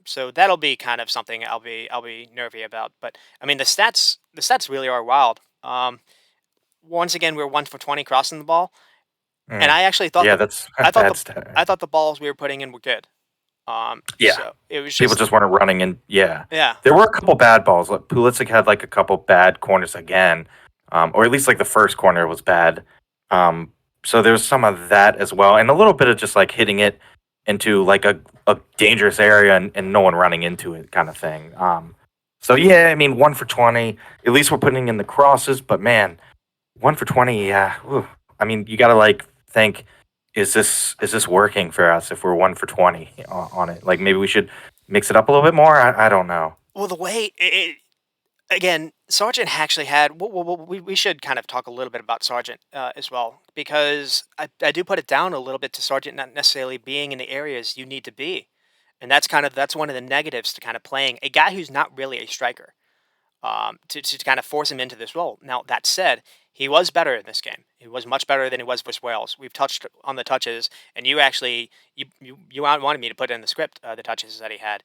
So that'll be kind of something I'll be nervy about. But I mean the stats really are wild. Once again, we're 1 for 20 crossing the ball. And Mm. I actually thought Yeah, the that's a I thought the bad stat. I thought the balls we were putting in were good. Yeah. So it was People just just weren't running in. Yeah, yeah. there were a couple bad balls. Like Pulisic had like a couple bad corners again, or at least like the first corner was bad. So there's some of that as well, and a little bit of just like hitting it into like a dangerous area and no one running into it kind of thing. So yeah, I mean 1 for 20. At least we're putting in the crosses, but man, 1 for 20. Yeah, whew. I mean you got to like think. Is this working for us if we're 1 for 20 on it? Like maybe we should mix it up a little bit more. I don't know. Well, the way again, Sargent actually had. We should kind of talk a little bit about Sargent as well because I do put it down a little bit to Sargent not necessarily being in the areas you need to be, and that's one of the negatives to kind of playing a guy who's not really a striker. To kind of force him into this role. Now, that said, he was better in this game. He was much better than he was versus Wales. We've touched on the touches, and you actually you wanted me to put in the script the touches that he had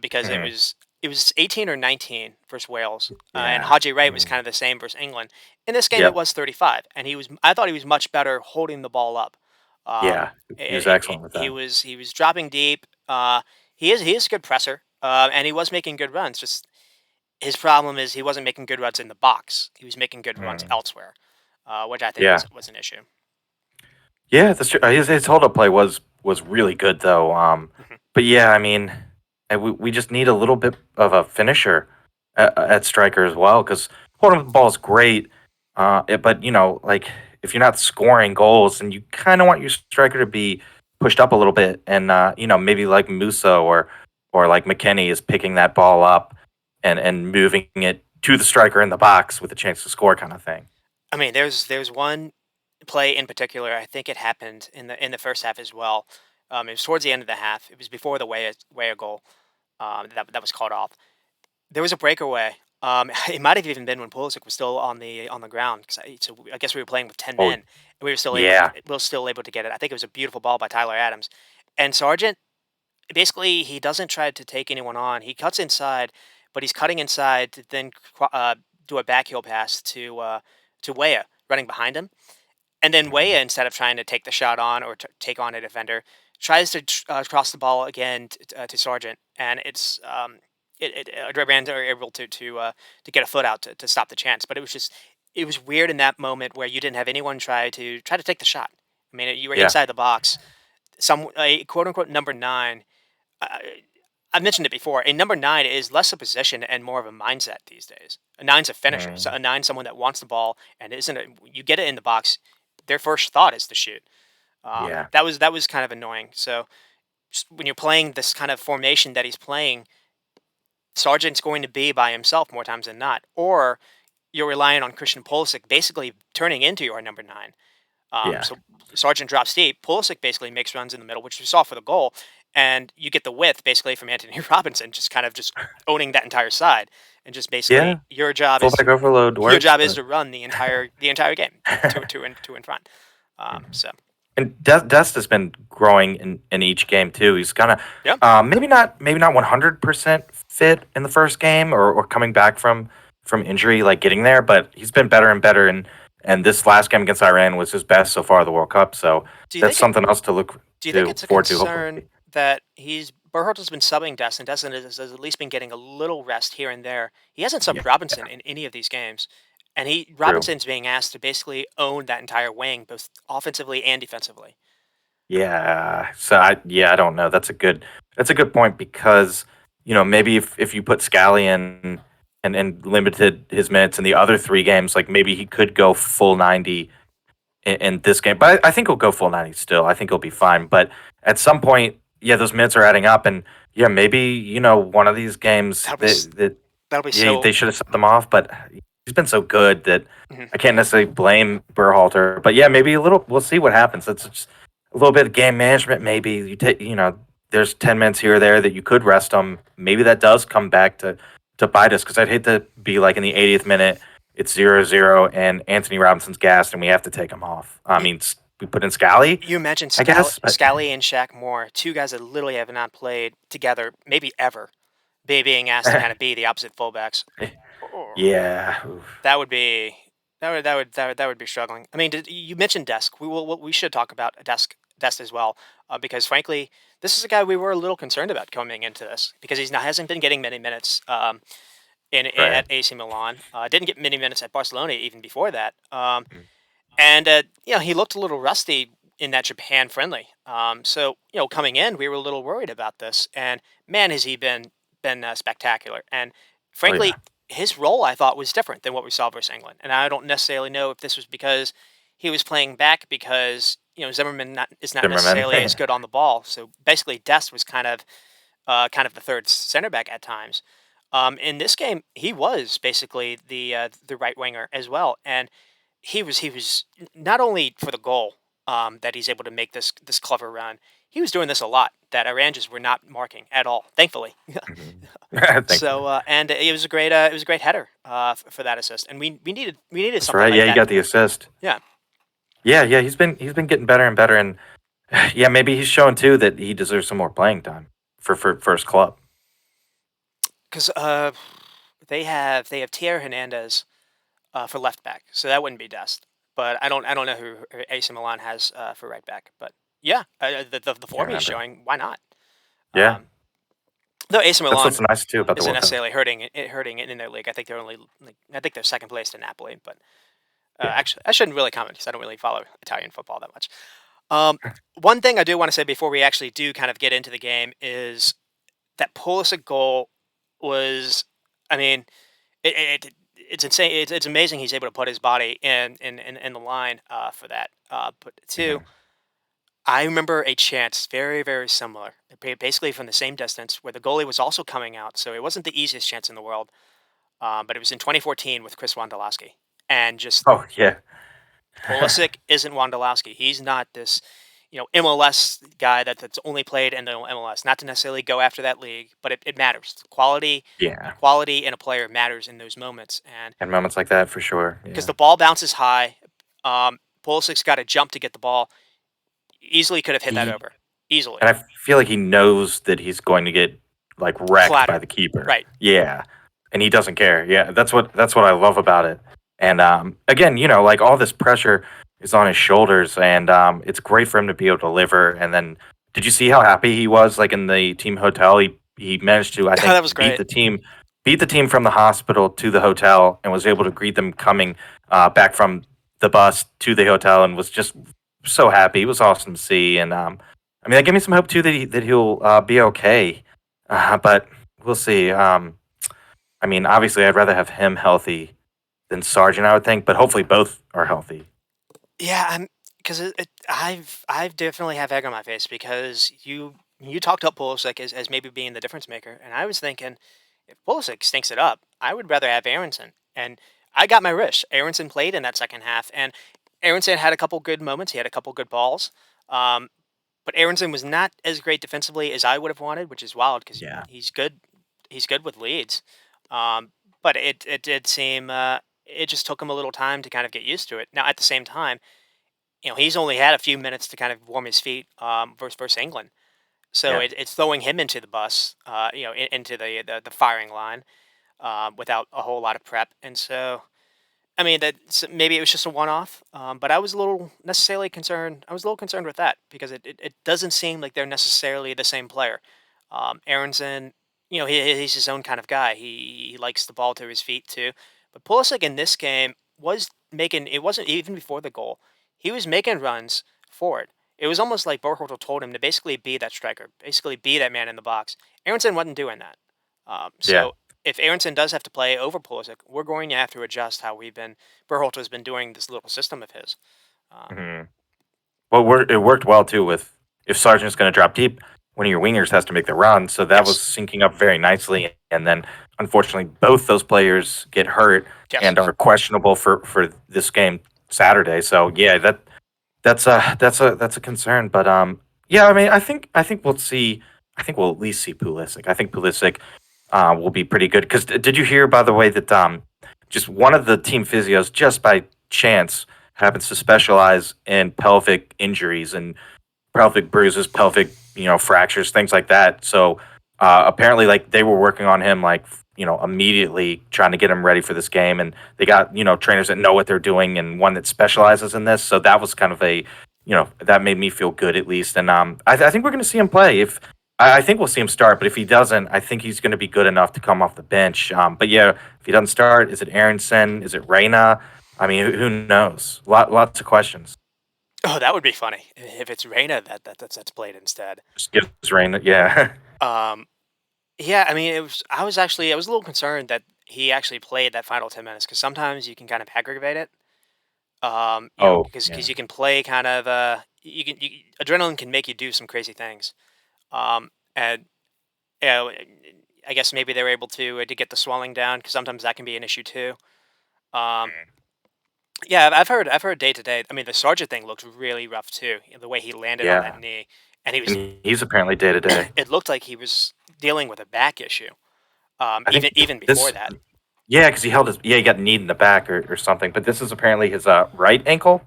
because it Mhm. was it was 18 or 19 versus Wales, and Yeah. Haji Wright was Mm. kind of the same versus England. In this game, it Yep. was 35, and I thought he was much better holding the ball up. Yeah. He was excellent with He that. was dropping deep. He is a good presser, and he was making good runs. Just his problem is he wasn't making good runs in the box. He was making good runs Mm. elsewhere, which I think Yeah. was an issue. Yeah. That's true. His hold up play was really good though. Mhm. But yeah, I mean, we just need a little bit of a finisher at striker as well because holding the ball is great. But like if you're not scoring goals, and you kind of want your striker to be pushed up a little bit, and maybe like Musa or like McKennie is picking that ball up and moving it to the striker in the box with a chance to score, kind of thing. I mean, there's one play in particular. I think it happened in the first half as well. It was towards the end of the half. It was before the Weah goal that was called off. There was a breakaway. It might have even been when Pulisic was still on the ground. So I guess we were playing with 10 men, Oh and yeah, we were still able to get it. I think it was a beautiful ball by Tyler Adams, and Sargent basically he doesn't try to take anyone on. He cuts inside, but he's cutting inside to then do a backheel pass to Weah running behind him. And then Weah, instead of trying to take the shot on or take on a defender, tries to cross the ball again to Sargent, and Rand are able to get a foot out to stop the chance. But it was weird in that moment where you didn't have anyone try to take the shot. I mean, you were yeah, inside the box. Some a quote unquote number nine. Uh, I've mentioned it before. A number nine is less a position and more of a mindset these days. A nine's a finisher. So mm, a nine, someone that wants the ball and isn't. You get it in the box. Their first thought is to shoot. yeah, That was kind of annoying. So when you're playing this kind of formation that he's playing, Sargent's going to be by himself more times than not, or you're relying on Christian Pulisic basically turning into your number nine. yeah, So Sargent drops deep. Pulisic basically makes runs in the middle, which we saw for the goal, and you get the width basically from Anthony Robinson, just owning that entire side, and just basically yeah. Fullback overload your works, job is but to run the entire game two in front. mhm. So And Dest has been growing in each game too. He's kind of yeah. maybe not 100% fit in the first game, or coming back from injury, like getting there, but he's been better and better. And this last game against Iran was his best so far of the World Cup. So Do you that's think it? something else to look Do you think to it's a forward to. Hopefully, concern that he's Berhalter's been subbing Destin? Destin has at least been getting a little rest here and there. He hasn't yeah, subbed Robinson in any of these games, and he true. Robinson's being asked to basically own that entire wing, both offensively and defensively. Yeah. So I don't know. That's a good point, because maybe if you put Scally in and limited his minutes in the other three games, like maybe he could go full 90 in this game. But I think he'll go full 90 still. I think he'll be fine. But at some point, yeah, those minutes are adding up, and yeah, maybe one of these games That'll be s- that that'll be yeah, so. they should have set them off. But he's been so good that Mhm. I can't necessarily blame Berhalter. But yeah, maybe a little. We'll see what happens. It's just a little bit of game management. Maybe you take there's 10 minutes here or there that you could rest them. Maybe that does come back to bite us, because I'd hate to be like in the 80th minute. It's 0-0, and Anthony Robinson's gassed, and we have to take him off. I You, mean, we put in Scally, you mentioned I guess, but Scally and Shaq Moore, two guys that literally have not played together, maybe ever. Being asked to kind of be the opposite fullbacks. yeah, oof, That would be that would be struggling. I mean, you mentioned Desk. We should talk about Desk as well, because frankly, this is a guy we were a little concerned about coming into this because hasn't been getting many minutes right. at AC Milan. Didn't get many minutes at Barcelona even before that. Mm, And he looked a little rusty in that Japan friendly. So coming in, we were a little worried about this. And man, has he been spectacular. And Oh yeah, frankly, his role I thought was different than what we saw versus England. And I don't necessarily know if this was because he was playing back because Zimmerman is not Zimmerman. necessarily as good on the ball. So basically, Dest was kind of the third center back at times. In this game, he was basically the right winger as well, and he was not only for the goal that he's able to make this clever run. He was doing this a lot that Iranges were not marking at all, thankfully. Mhm. So Thankfully, and it was a great header for that assist, and we needed that's something right. like Yeah, he that. got the assist. Yeah, Yeah, yeah, he's been getting better and better, and yeah, maybe he's showing too that he deserves some more playing time for his club. because they have Thierry Hernandez for left back, so that wouldn't be Dest. But I don't know who AC Milan has for right back. But yeah, the Can't form he's remember. showing, why not? Yeah, Um, though AC that's Milan what's nice too about the isn't World Cup. necessarily hurting it in their league. I think they're only I think they're second place to Napoli. But Yeah, actually, I shouldn't really comment because I don't really follow Italian football that much. Um, one thing I do want to say before we actually do kind of get into the game is that Pulisic goal was, I mean, it it's insane. It's amazing he's able to put his body in the line for that. But two, Mhm. I remember a chance very similar, basically from the same distance, where the goalie was also coming out. So it wasn't the easiest chance in the world, but it was in 2014 with Chris Wondolowski, and just Oh yeah. Pulisic isn't Wondolowski. He's not this, MLS guy that's only played in the MLS. Not to necessarily go after that league, but it matters. The Yeah. quality in a player matters in those moments, and And moments like that for sure. because Yeah. the ball bounces high, Pulisic's got to jump to get the ball. Easily could have hit that He over. Easily And I feel like he knows that he's going to get like wrecked by flattered. the keeper. Right. Yeah. And he doesn't care. Yeah, that's what I love about it. And again, like all this pressure is on his shoulders and it's great for him to be able to deliver and then did you see how happy he was like in the team hotel? He managed to I think That was great. beat the team from the hospital to the hotel and was able to greet them coming back from the bus to the hotel and was just so happy. It was awesome to see and I mean, that gave me some hope too that he'll be okay, but we'll see. I mean, obviously, I'd rather have him healthy than Sargent, I would think, but hopefully both are healthy. Yeah, I'm because I've definitely have egg on my face because you talked up Pulisic as maybe being the difference maker, and I was thinking if Pulisic stinks it up, I would rather have Aronson, and I got my wish. Aronson played in that second half, and Aronson had a couple good moments. He had a couple good balls, um, but Aronson was not as great defensively as I would have wanted, which is wild because Yeah, he's good. He's good with leads, but it did seem it just took him a little time to kind of get used to it. Now at the same time he's only had a few minutes to kind of warm his feet versus England. So yeah. it's throwing him into the bus, into the firing line without a whole lot of prep. And so, I mean, maybe it was just a one-off, but I was a little necessarily concerned. I was a little concerned with that because it doesn't seem like they're necessarily the same player. Aronson, he's his own kind of guy. He likes the ball to his feet too. But Pulisic in this game was making. It wasn't even before the goal. He was making runs forward. It was almost like Berhalter told him to basically be that striker, basically be that man in the box. Aronson wasn't doing that. Yeah. So if Aronson does have to play over Pulisic, we're going to have to adjust how Berhalter's been doing this little system of his. Um, hmm Well, it worked well too with if Sargent's going to drop deep, one of your wingers has to make the run, so that was yes, syncing up very nicely. And then, unfortunately, both those players get hurt yes. and are questionable for this game Saturday. So yeah, that's a concern. But yeah, I mean, I think we'll see. I think we'll at least see Pulisic. I think Pulisic will be pretty good. Because did you hear, by the way, that just one of the team physios, just by chance, happens to specialize in pelvic injuries and pelvic bruises, pelvic fractures, things like that. So apparently, like they were working on him like immediately trying to get him ready for this game, and they got trainers that know what they're doing and one that specializes in this. So that was kind of a that made me feel good at least, and I think we're going to see him play. If I think we'll see him start, but if he doesn't, I think he's going to be good enough to come off the bench. But yeah, if he doesn't start, is it Aronson? Is it Reyna? I mean, who knows? Lots of questions. Oh, that would be funny if it's Reyna that's played instead. Just gives Reyna, yeah. Um, yeah, I mean, I was a little concerned that he actually played that final 10 minutes because sometimes you can kind of aggravate it. Oh, Because yeah. you can play kind of adrenaline can make you do some crazy things. And you know, I guess maybe they were able to get the swelling down because sometimes that can be an issue too. Um, yeah, I've heard day to day. I mean, the Sargent thing looked really rough too. The way he landed on that Yeah. knee, and he was. And he's apparently day to day. It looked like he was dealing with a back issue. I think Even before this, that, yeah, because he got kneed in the back or something. But this is apparently his right ankle,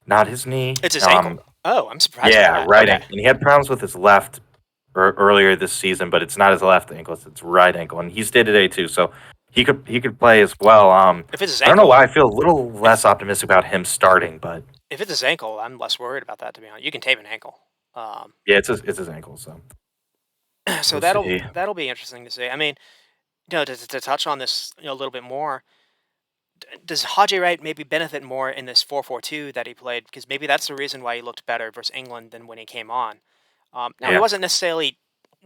not his knee. it's his ankle. Oh, I'm surprised by Yeah, that. right Okay, ankle. And he had problems with his left earlier this season, but it's not his left ankle; it's right ankle, and he's day to day too. So he could play as well. if it's his I don't know ankle, why I feel a little if less optimistic about him starting, but if it's his ankle, I'm less worried about that. To be honest, you can tape an ankle. Um, yeah, it's his ankle. So so we'll see. that'll be interesting to see. I mean, to touch on this a little bit more, does Haji Wright maybe benefit more in this 4-4-2 that he played? Because maybe that's the reason why he looked better versus England than when he came on. Now he Yeah. wasn't necessarily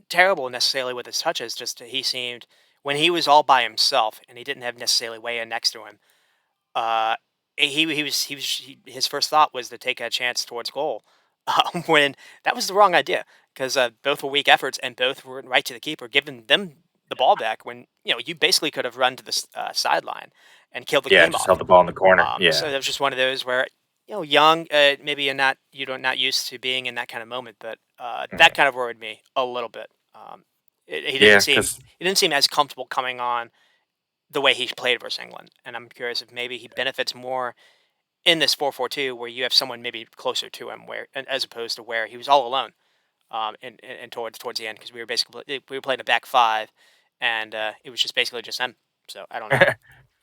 terrible necessarily with his touches. Just he seemed when he was all by himself and he didn't have necessarily Weah next to him, uh, his first thought was to take a chance towards goal, when that was the wrong idea because both were weak efforts and both were right to the keeper, giving them the ball back when you basically could have run to the sideline and killed the Yeah, game just held off. the ball in the corner. So Yeah. that was just one of those where young, maybe not used to being in that kind of moment, but that Mhm. kind of worried me a little bit. He didn't Yeah, seem because he didn't seem as comfortable coming on the way he played versus England, and I'm curious if maybe he benefits more in this 4-4-2 where you have someone maybe closer to him, where as opposed to where he was all alone, and towards the end because we were playing a back five, and it was just basically just him. So I don't know.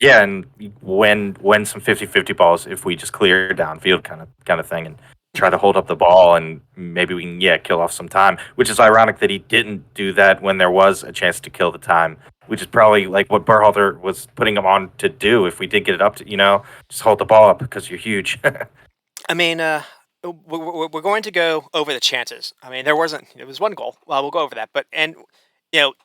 yeah, and when some 50-50 balls if we just clear downfield kind of thing and try Mhm. to hold up the ball and maybe we can kill off some time. Which is ironic that he didn't do that when there was a chance to kill the time, which is probably like what Berhalter was putting him on to do. If we did get it up to just hold the ball up because you're huge. I mean, we're going to go over the chances. I mean, it was one goal. Well, we'll go over that, but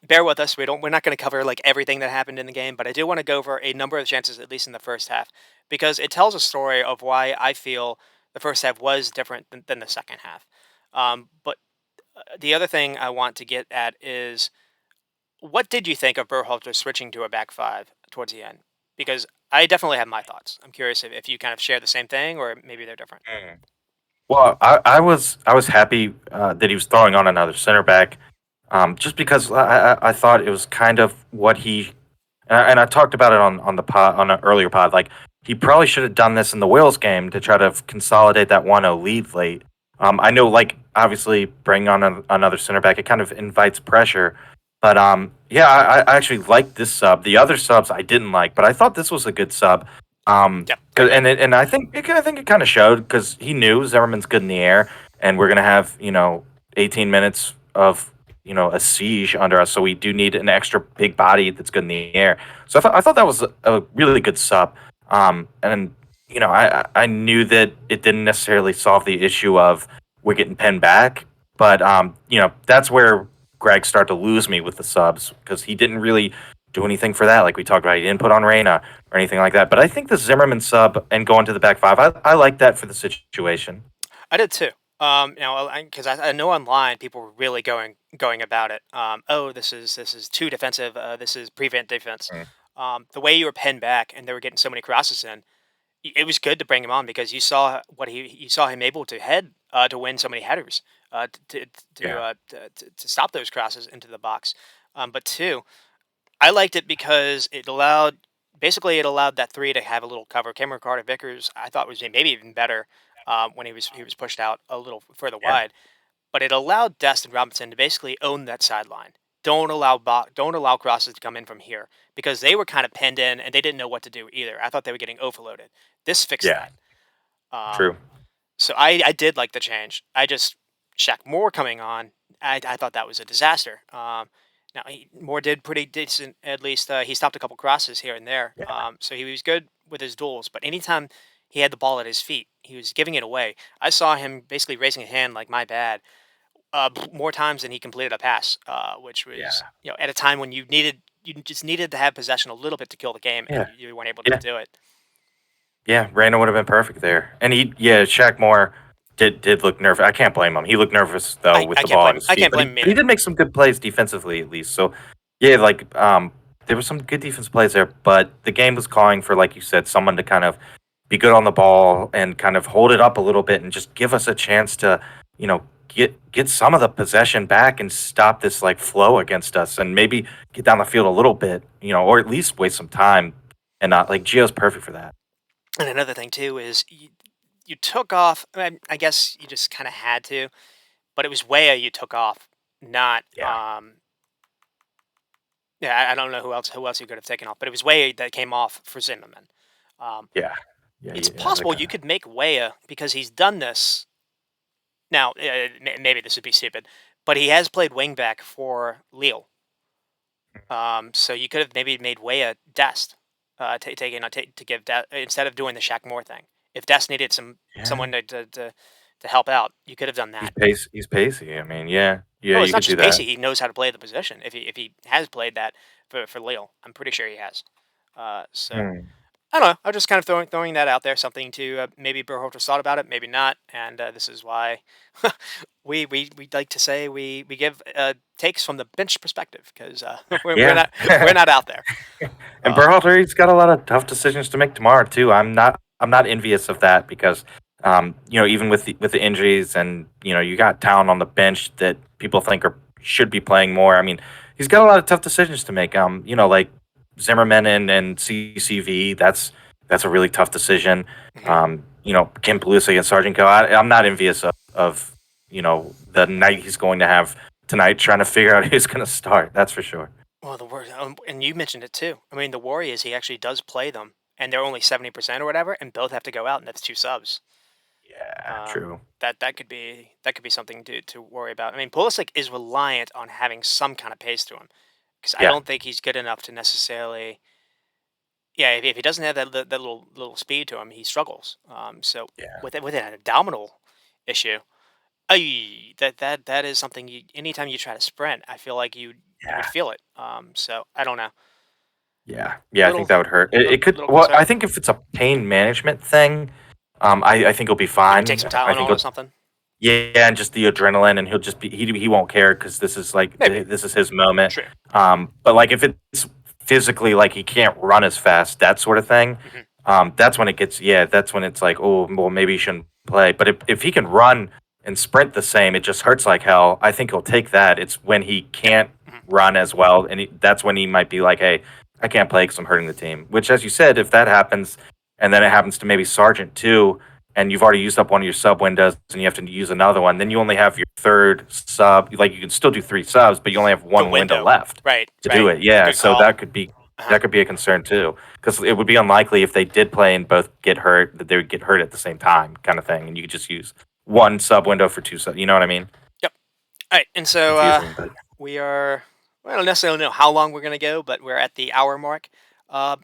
bear with us. We're not going to cover like everything that happened in the game, but I do want to go over a number of chances, at least in the first half, because it tells a story of why I feel the first half was different than the second half. But the other thing I want to get at is what did you think of Berhalter switching to a back five towards the end? Because I definitely have my thoughts. I'm curious if you kind of share the same thing or maybe they're different. Well, I was happy that he was throwing on another center back, just because I thought it was kind of what he and I talked about it on the pod on an earlier pod. Like he probably should have done this in the Wales game to try to consolidate that 1-0 lead late. I know, like obviously, bringing on another center back, it kind of invites pressure. But yeah, I actually liked this sub. The other subs I didn't like, but I thought this was a good sub. Yep, I agree. And I think it kind of showed because he knew Zimmerman's good in the air, and we're gonna have 18 minutes of a siege under us, so we do need an extra big body that's good in the air. So I thought that was a really good sub. And I knew that it didn't necessarily solve the issue of we're getting pinned back, but that's where Greg started to lose me with the subs because he didn't really do anything for that. Like we talked about, he didn't put on Reina or anything like that. But I think the Zimmerman sub and going to the back five, I like that for the situation. I did too. Because I know online people were really going about it. Oh, this is too defensive. This is prevent defense. Mm. The way you were pinned back and they were getting so many crosses in, it was good to bring him on because you saw him able to head to win so many headers Yeah, to stop those crosses into the box. But two, I liked it because it allowed that three to have a little cover. Cameron Carter Vickers, I thought was maybe even better when he was pushed out a little further yeah, wide. But it allowed Destin Robinson to basically own that sideline. Don't allow crosses to come in from here because they were kind of pinned in and they didn't know what to do either. I thought they were getting overloaded. This fixed yeah. that. Um, True. so I did like the change. I just Shaq Moore coming on. I thought that was a disaster. Now Moore did pretty decent. At least he stopped a couple crosses here and there. Yeah, So he was good with his duels. But anytime he had the ball at his feet, he was giving it away. I saw him basically raising a hand like my bad more times than he completed a pass, which was yeah, at a time when you just needed to have possession a little bit to kill the game, and yeah, you weren't able to yeah. do it. Yeah, Reina would have been perfect there. And Shaq Moore did look nervous. I can't blame him. He looked nervous though with I the can't ball at blame his I feet, can't but blame him he either. did make some good plays defensively at least. So yeah, like there was some good defense plays there, but the game was calling for, like you said, someone to kind of be good on the ball and kind of hold it up a little bit and just give us a chance to, get some of the possession back and stop this like flow against us and maybe get down the field a little bit, or at least waste some time. And not like Gio's perfect for that. And another thing too is you took off. I guess you just kind of had to, but it was Weah you took off, not Yeah. Yeah. I don't know who else you could have taken off, but it was Weah that came off for Zimmerman. Um, Yeah. Yeah, it's yeah, that possible you kinda could make Weah because he's done this now. Maybe this would be stupid, but he has played wingback for Lille. So you could have maybe made Weah Dest, to give instead of doing the Shaq Moore thing. If Dest needed yeah, someone to help out, you could have done that. he's pacey, I mean, yeah, Oh, it's you not could do just that. pacey; he knows how to play the position. If he has played that, for Lille. I'm pretty sure he has. So Hmm. I don't know. I'm just kind of throwing that out there, something to maybe Berhalter's thought about it, maybe not, and this is why we like to say we give takes from the bench perspective because Yeah. we're not out there. And Um, Berhalter, he's got a lot of tough decisions to make tomorrow too. I'm not envious of that because even with the injuries and you got talent on the bench that people think are should be playing more. I mean, he's got a lot of tough decisions to make. Like Zimmerman and CCV. That's a really tough decision. mhm. Kim Pulisic and Sergeant Co. I'm not envious of the night he's going to have tonight, trying to figure out who's going to start. That's for sure. Well, the word, and you mentioned it too. I mean, the worry is he actually does play them, and they're only 70% or whatever, and both have to go out, and that's two subs. Yeah, Um, true. that could be something to worry about. I mean, Pulisic is reliant on having some kind of pace to him because I Yeah, don't think he's good enough to necessarily. Yeah, if he doesn't have that little speed to him, he struggles. So yeah, with an abdominal issue, that is something you. Anytime you try to sprint, I feel like you would yeah, feel it. So I don't know. yeah. I think Little that would hurt. It could. little Well, I concern. think if it's a pain management thing, I think he'll be Maybe take fine. some I Tylenol think or he'll, something. yeah, and just the adrenaline, and he'll just be he won't care because this is like Maybe. this is his moment. True. But like if it's physically like he can't run as fast, that sort of thing, Mhm. that's when it gets that's when it's like, oh well, maybe he shouldn't play. But if he can run and sprint the same, it just hurts like hell. I think he'll take that. It's when he Yeah. can't Mhm. run as well, and that's when he might be like, hey, I can't play because I'm hurting the team. Which, as you said, if that happens, and then it happens to maybe Sargent too, and you've already used up one of your sub windows and you have to use another one, then you only have your third sub. Like you can still do three subs, but you only have The one window window. left Right. to do Right. it. Yeah, Good so call. Uh-huh. that could be a concern too, because it would be unlikely if they did play and both get hurt that they would get hurt at the same time, kind of thing, and you could just use one sub window for two sub. You know what I mean? Yep. All right. And so Confusing, but we are. Well, I don't necessarily know how long we're going to go, but we're at the hour mark. Uh,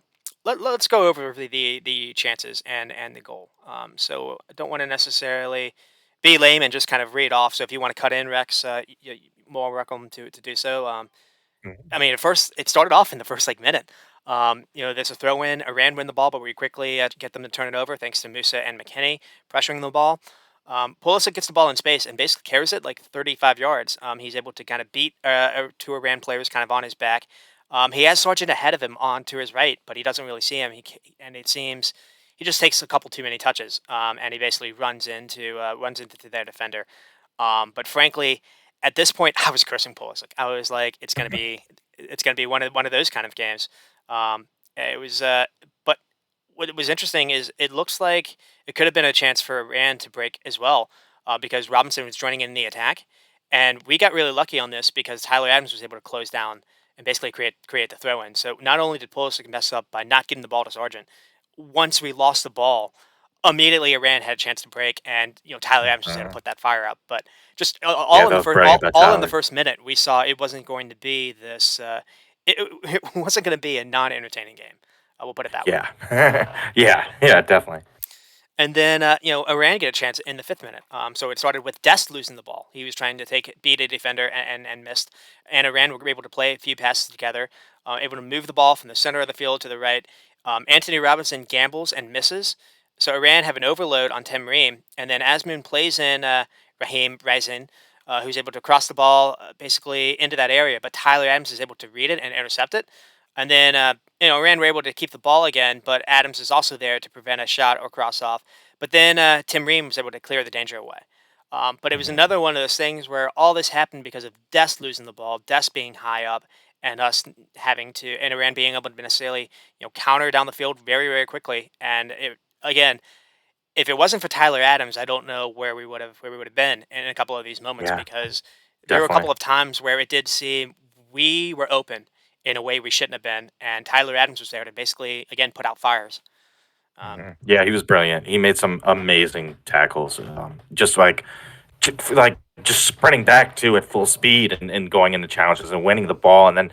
let's go over the chances and the goal. So I don't want to necessarily be lame and just kind of read off. So if you want to cut in, Rex, more welcome to do so. I mean, at first, it started off in the first like minute. There's a throw in. Iran win the ball, but we quickly get them to turn it over thanks to Musa and McKinney pressuring the ball. Pulisic gets the ball in space and basically carries it like 35 yards. He's able to kind of beat two Iran players kind of on his back. He has Sargent ahead of him on to his right, but he doesn't really see him. And it seems he just takes a couple too many touches, and he basically runs into their defender. But frankly, at this point, I was cursing Pulisic. I was like, it's gonna be one of those kind of games. It was, but what was interesting is it looks like it could have been a chance for Iran to break as well, because Robinson was joining in the attack, and we got really lucky on this because Tyler Adams was able to close down and basically create the throw in. So not only did Pulisic mess up by not getting the ball to Sargent, once we lost the ball, immediately Iran had a chance to break, and Tyler Adams was able to uh, put that fire up. But just yeah, all in that the was first brilliant by all in the Tyler. first minute, we saw it wasn't going to be this. It wasn't going to be a non-entertaining game. We'll put it that way. Yeah, yeah, definitely. And then, Iran get a chance in the fifth minute. So it started with Dest losing the ball. He was trying to beat a defender and missed. And Iran were able to play a few passes together, able to move the ball from the center of the field to the right. Anthony Robinson gambles and misses. So Iran have an overload on Tim Ream. And then Asmoon plays in Raheem Raizin, who's able to cross the ball basically into that area. But Tyler Adams is able to read it and intercept it. And then, Iran were able to keep the ball again, but Adams is also there to prevent a shot or cross off. But then Tim Ream was able to clear the danger away. But it was Mhm. another one of those things where all this happened because of Dest losing the ball, Dest being high up, and us and Iran being able to necessarily, counter down the field very, very quickly. And again, if it wasn't for Tyler Adams, I don't know where we would have been in a couple of these moments Yeah, because there were a definitely. couple of times where it did seem we were open in a way we shouldn't have been, and Tyler Adams was there to basically again put out fires. Um, Yeah, he was brilliant. He made some amazing tackles. Just like just sprinting back to at full speed and going into challenges and winning the ball, and then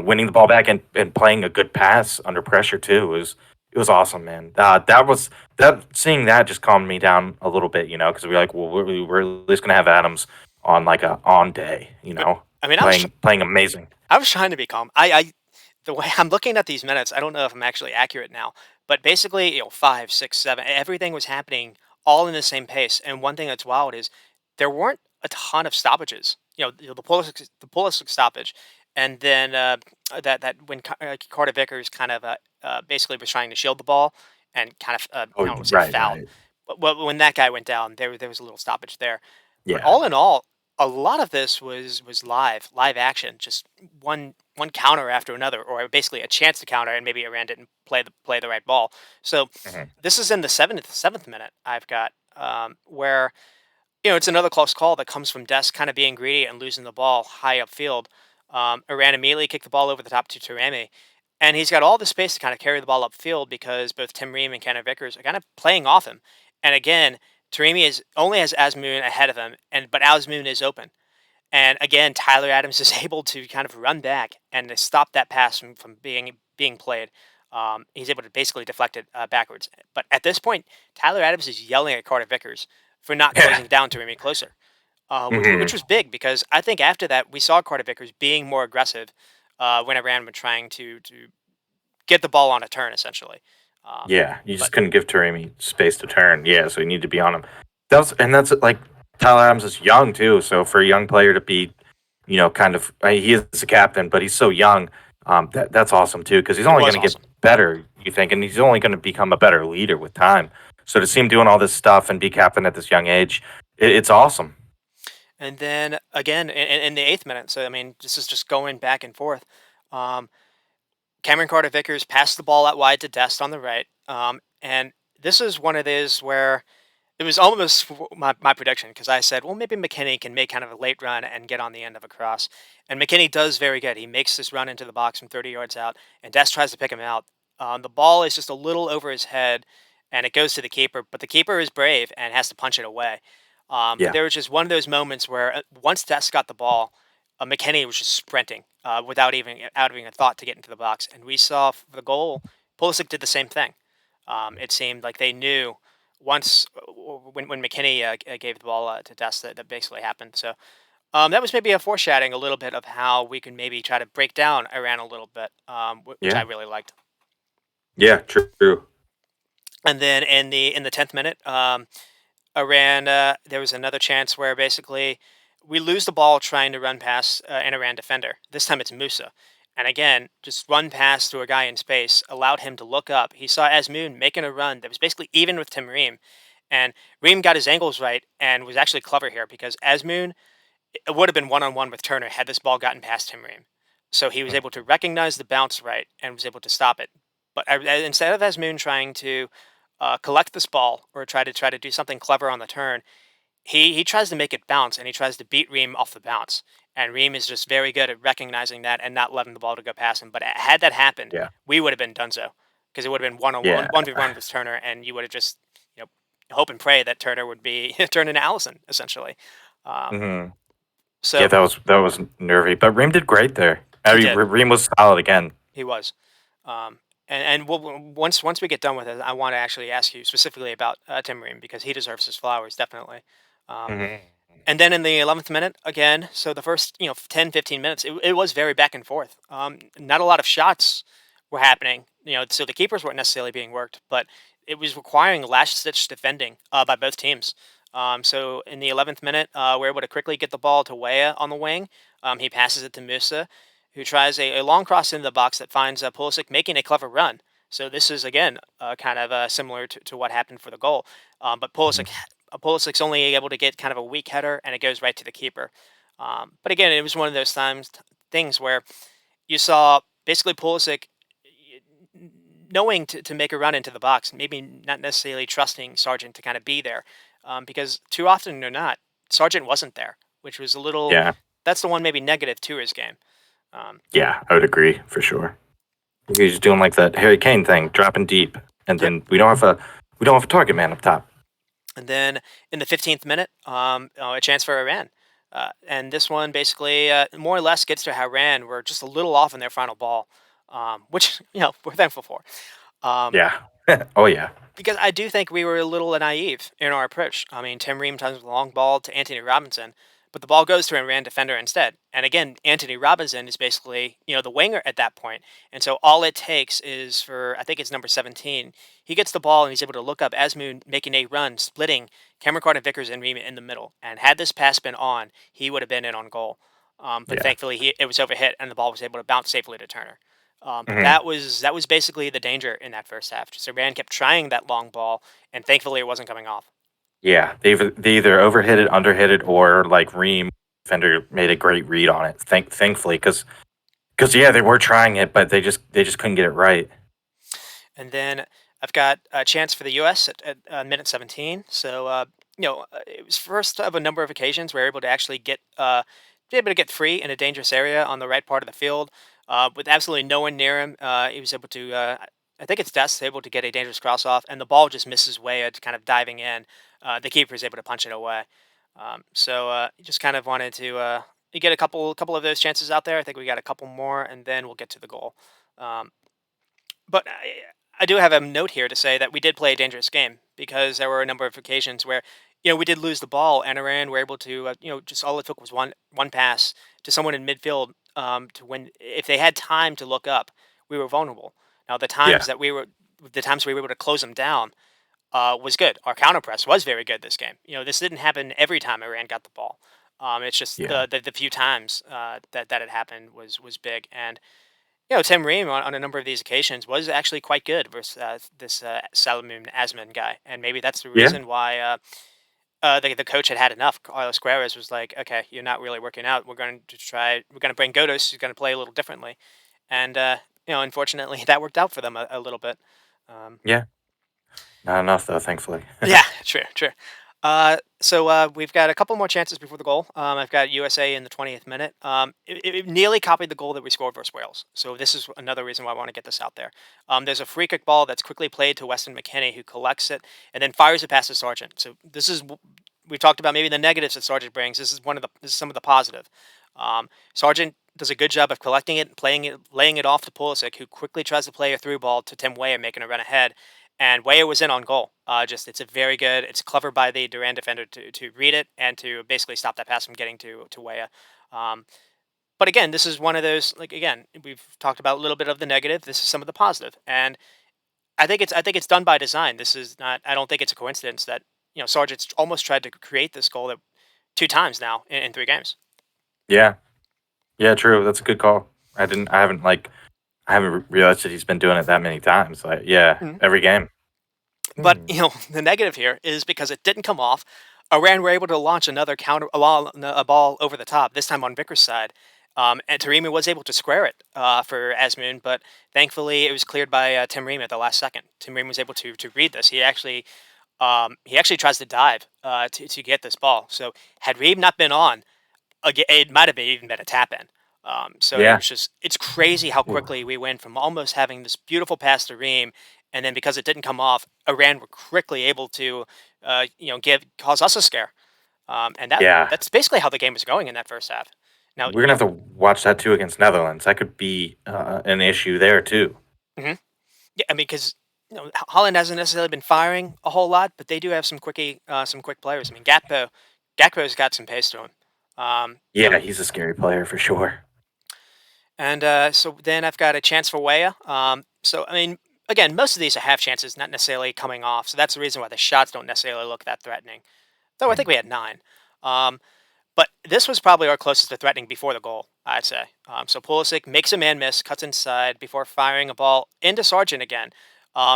winning the ball back and playing a good pass under pressure too. It was awesome, man. That seeing that just calmed me down a little bit, because we're like, well, we're at least gonna have Adams on like a on day, but I mean, playing amazing. I was trying to be calm. I the way I'm looking at these minutes, I don't know if I'm actually accurate now, but basically, 5, 6, 7, everything was happening all in the same pace. And one thing that's wild is there weren't a ton of stoppages. The Pulisic stoppage, and then that when Carter Vickers kind of basically was trying to shield the ball and kind of Oh, I don't want to say right, fouled, right. but when that guy went down, there was a little stoppage there. But Yeah. all in all, a lot of this was live action, just one counter after another, or basically a chance to counter, and maybe Iran didn't play the right ball. So Mhm. this is in the seventh minute. I've got where it's another close call that comes from Des kind of being greedy and losing the ball high upfield. Iran immediately kicked the ball over the top to Taremi, and he's got all the space to kind of carry the ball upfield because both Tim Ream and Kenner Vickers are kind of playing off him. And again, Taremi is only has Asmoon ahead of him, but Asmoon is open. And again, Tyler Adams is able to kind of run back and to stop that pass from being played. He's able to basically deflect it backwards. But at this point, Tyler Adams is yelling at Carter Vickers for not Yeah. closing down to Remy closer, which Mhm. was big because I think after that we saw Carter Vickers being more aggressive when Iran were trying to get the ball on a turn, essentially. Um, Yeah, you but just couldn't give Taremi space to turn. Yeah, so you need to be on him. That's like Tyler Adams is young too. So for a young player to be, kind of he is the captain, but he's so young. That's awesome too because he's it only was going to get awesome. better. You think, and he's only going to become a better leader with time. So to see him doing all this stuff and be captain at this young age, it's awesome. And then again in the eighth minute, so I mean, this is just going back and forth. Um, Cameron Carter Vickers passed the ball out wide to Dest on the right. And this is one of those where it was almost my prediction because I said, well, maybe McKinney can make kind of a late run and get on the end of a cross. And McKinney does very good. He makes this run into the box from 30 yards out, and Dest tries to pick him out. The ball is just a little over his head, and it goes to the keeper, but the keeper is brave and has to punch it away. But Yeah, there was just one of those moments where once Dest got the ball, McKinney was just sprinting without even having a thought to get into the box. And we saw for the goal, Pulisic did the same thing. It seemed like they knew once when McKinney gave the ball to Dest that basically happened. So that was maybe a foreshadowing a little bit of how we can maybe try to break down Iran a little bit, which I yeah, really liked. yeah. True. True. And then in the 10th minute, Iran, there was another chance where basically we lose the ball trying to run past an Iran defender. This time it's Musa. And again, just run past to a guy in space, allowed him to look up. He saw Asmoon making a run that was basically even with Tim Ream. And Ream got his angles right and was actually clever here because Asmoon, it would have been one on one with Turner had this ball gotten past Tim Ream. So he was able to recognize the bounce right and was able to stop it. But instead of Asmoon trying to collect this ball or try to do something clever on the turn, he tries to make it bounce and he tries to beat Ream off the bounce. And Ream is just very good at recognizing that and not letting the ball to go past him. But had that happened, Yeah, we would have been donezo because it would have been one on one, yeah. 1v1 with Turner, and you would have just you know hope and pray that Turner would be turned into Allison essentially. Um, Hmm. Yeah, so that was nervy, but Reem did great there. I he mean, did. Reem was solid again. He was. Once we get done with it, I want to actually ask you specifically about Tim Ream because he deserves his flowers definitely. Um, Hmm. And then in the 11th minute, again, so the first, 10, 15 minutes, it was very back and forth. Not a lot of shots were happening, so the keepers weren't necessarily being worked, but it was requiring last stitch defending by both teams. So in the 11th minute, we're able to quickly get the ball to Weah on the wing. He passes it to Musa, who tries a long cross into the box that finds Pulisic making a clever run. So this is, again, kind of similar to what happened for the goal. But Pulisic's only able to get kind of a weak header, and it goes right to the keeper. But again, it was one of those things where you saw basically Pulisic knowing to make a run into the box, maybe not necessarily trusting Sargent to kind of be there, because too often or not, Sargent wasn't there, which was a little. Yeah, That's the one maybe negative to his game. Um, yeah, I would agree for sure. He's doing like that Harry Kane thing, dropping deep, and yep. then we don't have a target man up top. And then in the 15th minute, a chance for Iran. And this one basically more or less gets to how Iran were just a little off in their final ball, which we're thankful for. Um, Yeah. Oh yeah. because I do think we were a little naive in our approach. I mean, Tim Ream times the long ball to Anthony Robinson, but the ball goes to an Iran defender instead. And again, Anthony Robinson is basically, the winger at that point. And so all it takes is for, I think it's number 17. He gets the ball and he's able to look up Asmoon making a run, splitting Cameron Carter Vickers and Rima in the middle. And had this pass been on, he would have been in on goal. But Yeah. thankfully, it was overhit and the ball was able to bounce safely to Turner. But Hmm. that was basically the danger in that first half. Just Iran kept trying that long ball, and thankfully it wasn't coming off. Yeah, they either overhit it, underhit it, or like Reem defender made a great read on it. Thankfully, because yeah, they were trying it, but they just couldn't get it right. And then I've got a chance for the U.S. at minute 17. So it was first of a number of occasions we were able to actually be able to get free in a dangerous area on the right part of the field, with absolutely no one near him. He was able to. I think it's Dest able to get a dangerous cross off, and the ball just misses way at kind of diving in. The keeper is able to punch it away. Just kind of wanted to you get a couple of those chances out there. I think we got a couple more, and then we'll get to the goal. Um, but I do have a note here to say that we did play a dangerous game because there were a number of occasions where, we did lose the ball and Iran were able to, just all it took was one pass to someone in midfield, to when if they had time to look up, we were vulnerable. Now Yeah, the times we were able to close them down, was good. Our counter press was very good this game. This didn't happen every time Iran got the ball. It's just yeah, the few times that it happened was big. And Tim Ream on a number of these occasions was actually quite good versus this Salamoon Asman guy, and maybe that's the yeah, reason why the coach had enough. Carlos Guerres was like, "Okay, you're not really working out. We're going to bring Godos, who's going to play a little differently," and unfortunately, that worked out for them a little bit. Um, yeah. Not enough though, thankfully. Yeah, true, true. We've got a couple more chances before the goal. I've got USA in the 20th minute. It nearly copied the goal that we scored versus Wales. So this is another reason why I want to get this out there. There's a free kick ball that's quickly played to Weston McKennie, who collects it and then fires it past the Sargent. So we talked about maybe the negatives that Sargent brings. This is some of the positive. Sargent does a good job of collecting it, playing it, laying it off to Pulisic, who quickly tries to play a through ball to Tim Weah, making a run ahead, and Weah was in on goal. Just it's a very good. It's clever by the Duran defender to read it and to basically stop that pass from getting to Weah. Um, but again, this is one of those. Like again, we've talked about a little bit of the negative. This is some of the positive, and I think it's done by design. This is not. I don't think it's a coincidence that Sargent's almost tried to create this goal that two times now in 3 games. Yeah, yeah, true. That's a good call. I haven't realized that he's been doing it that many times. Like, yeah, Mhm. every game. But Hmm. the negative here is because it didn't come off. Iran were able to launch another a ball over the top. This time on Vickers' side, and Taremi was able to square it for Asmoon, but thankfully it was cleared by Tim Ream at the last second. Tim Ream was able to read this. He actually tries to dive to get this ball. So had Ream not been on, it might have even been a tap in. So Yeah. it's crazy how Ooh. quickly we went from almost having this beautiful pass to Ream, and then because it didn't come off, Iran were quickly able to, give cause us a scare. And Yeah. that's basically how the game was going in that first half. Now, We're gonna have to watch that too against Netherlands. That could be an issue there too. mhm. Yeah, I mean, because Holland hasn't necessarily been firing a whole lot, but they do have some quick players. I mean, Gakpo's got some pace to him. Um, you Yeah, know, he's a scary player for sure. And so then I've got a chance for Weah. So I mean, again, most of these are half chances, not necessarily coming off. So that's the reason why the shots don't necessarily look that threatening. Though I think Mm. we had 9. Um, but this was probably our closest to threatening before the goal, I'd say. So Pulisic makes a man miss, cuts inside before firing a ball into Sargent again.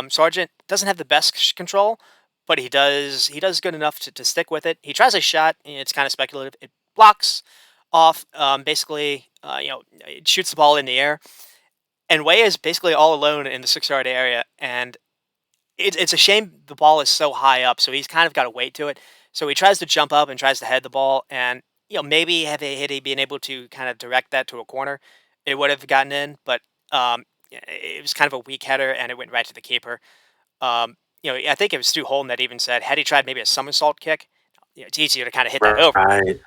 Sargent doesn't have the best control, but he does good enough to stick with it. He tries a shot, and it's kind of speculative. It blocks off, basically, it shoots the ball in the air. And Way is basically all alone in the 6-yard area, and it's a shame the ball is so high up, so he's kind of got to wait to it. So he tries to jump up and tries to head the ball, and maybe had he been able to kind of direct that to a corner, it would have gotten in. But it was kind of a weak header, and it went right to the keeper. I think it was Stu Holden that even said, had he tried maybe a somersault kick, it's easier to kind of hit that over. Right.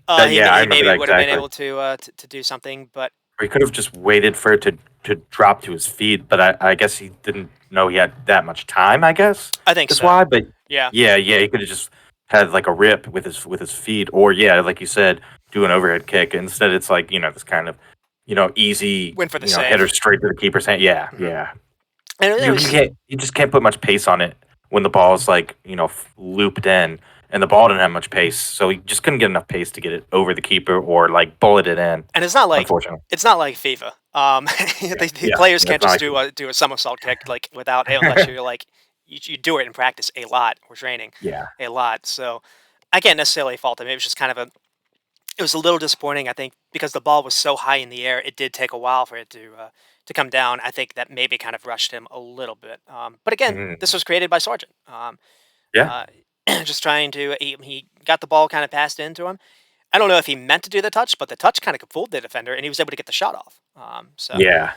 That, He, yeah, I he remember maybe that would have been exactly. able to do something, but Or he could have just waited for it to drop to his feet, but I guess he didn't know he had that much time. I guess I think is so. why. But Yeah. yeah, yeah, he could have just had like a rip with his feet, or yeah, like you said, do an overhead kick. Instead, it's like this kind of easy Went for the header save. straight to the keeper's hand. Yeah, Hmm. yeah. And it You was can't you just can't put much pace on it when the ball is like looped in, and the ball didn't have much pace, so he just couldn't get enough pace to get it over the keeper or like bullet it in. and Unfortunately, it's not like FIFA. yeah, The yeah, players can't that's not just like do a somersault kick like without unless you're like you do it in practice a lot or training yeah. a lot. So I can't necessarily fault him. It was just kind of a it was a little disappointing. I think because the ball was so high in the air, it did take a while for it to come down. I think that maybe kind of rushed him a little bit. But again, this Mhm. was created by Sargent. Yeah, Uh, just trying to he got the ball kind of passed into him. I don't know if he meant to do the touch, but the touch kind of fooled the defender, and he was able to get the shot off. yeah.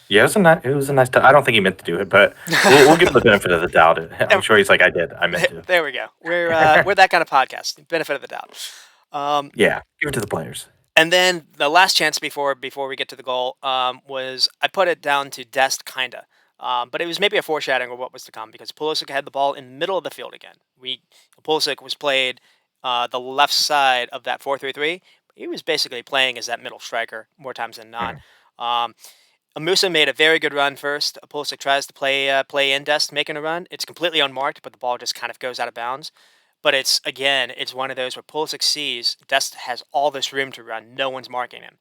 Yeah, it was a nice I don't think he meant to do it, but we'll give him the benefit of the doubt. I'm There sure he's like, "I did. I meant to." there we go. We're that kind of podcast. Benefit of the doubt. Um, Yeah, give it to the players. and then the last chance before we get to the goal was I put it down to Dest kinda, but it was maybe a foreshadowing of what was to come because Pulisic had the ball in the middle of the field again. Pulisic was played the left side of that 4-3-3. He was basically playing as that middle striker more times than not. Mhm. Um, Musa made a very good run first. Pulisic tries to play in Dest making a run. It's completely unmarked, but the ball just kind of goes out of bounds. But it's again, it's one of those where Pulisic sees Dest has all this room to run. No one's marking him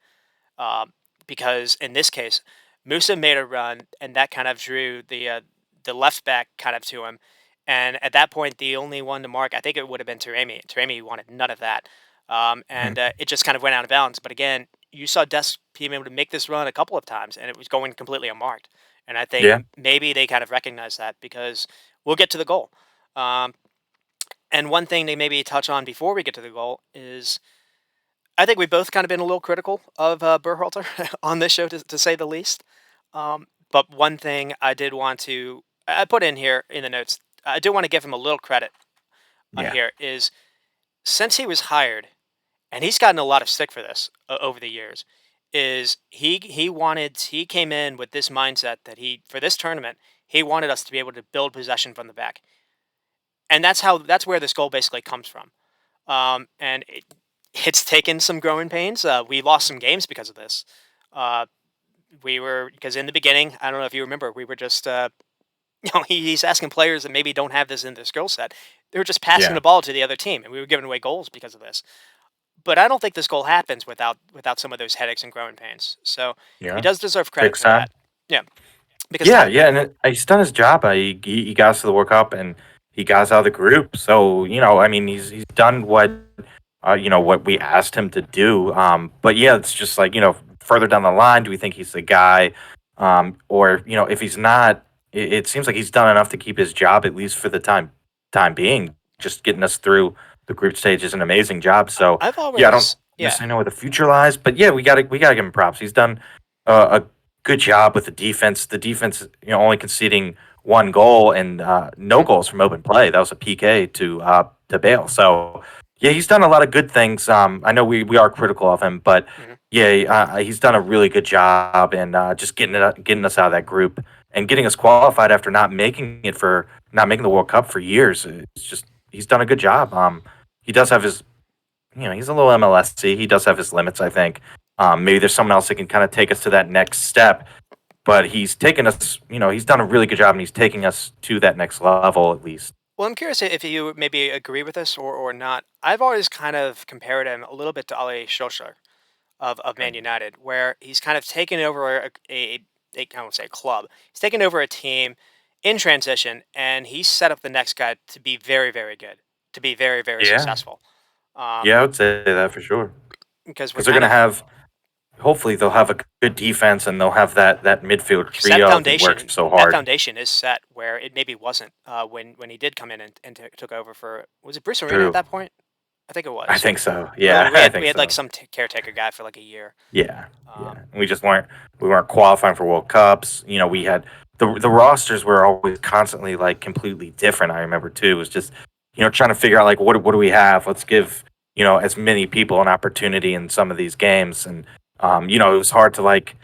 um, because in this case, Musa made a run, and that kind of drew the left back kind of to him. And at that point, the only one to mark, I think it would have been Taremi. Taremi wanted none of that, Mhm. and it just kind of went out of bounds. But again, you saw Dest being able to make this run a couple of times, and it was going completely unmarked. And I think Yeah, maybe they kind of recognize that because we'll get to the goal. Um, and one thing they maybe touch on before we get to the goal is I think we've both kind of been a little critical of Berhalter on this show, to say the least. But one thing I did want to I put in here in the notes, I do want to give him a little credit yeah, here, is since he was hired, and he's gotten a lot of stick for this over the years, is he came in with this mindset that he for this tournament he wanted us to be able to build possession from the back, and that's where this goal basically comes from. And it's taken some growing pains. We lost some games because of this. Uh, we were because in the beginning, I don't know if you remember, we were just he's asking players that maybe don't have this in their skill set. They were just passing yeah, the ball to the other team, and we were giving away goals because of this. But I don't think this goal happens without some of those headaches and growing pains. So he yeah. does deserve credit Takes for that. time. Yeah, because Yeah, yeah, and he's done his job. He got us to the World Cup, and he got us out of the group. So I mean, he's done what we asked him to do. But yeah, it's just like further down the line, do we think he's the guy? Or if he's not, it seems like he's done enough to keep his job at least for the time being. Just getting us through the group stage is an amazing job. So I've yeah, I don't always yeah. necessarily know where the future lies, but yeah, we gotta give him props. He's done a good job with the defense. The defense, only conceding one goal and no Mhm, goals from open play. That was a PK to Bale. So yeah, he's done a lot of good things. I know we are critical of him, but mhm. yeah, he's done a really good job and just getting us out of that group and getting us qualified after not making the World Cup for years. It's just he's done a good job. He does have his he's a little MLSC. He does have his limits, I think. Maybe there's someone else that can kind of take us to that next step. But he's taken us, he's done a really good job and he's taking us to that next level at least. Well, I'm curious if you maybe agree with this or not. I've always kind of compared him a little bit to Ali Solskjaer of Man Mm. United, where he's kind of taken over I won't say a club. He's taken over a team in transition, and he's set up the next guy to be very, very good, to be very, very Yeah. successful. Um, Yeah, I would say that for sure. because we're Because they're kind going to of have, hopefully, they'll have a good defense and they'll have that midfield because that trio that works foundation so that hard. foundation is set where it maybe wasn't when he did come in and took over for was it Bruce Arena at True. that point? I think it I was. think so. Well, Yeah, I we think had like so. some caretaker guy for like a year. Yeah, Um, yeah. We weren't qualifying for World Cups. We had the rosters were always constantly like completely different. I remember too. It was just trying to figure out like what do we have? Let's give as many people an opportunity in some of these games, and it was hard to like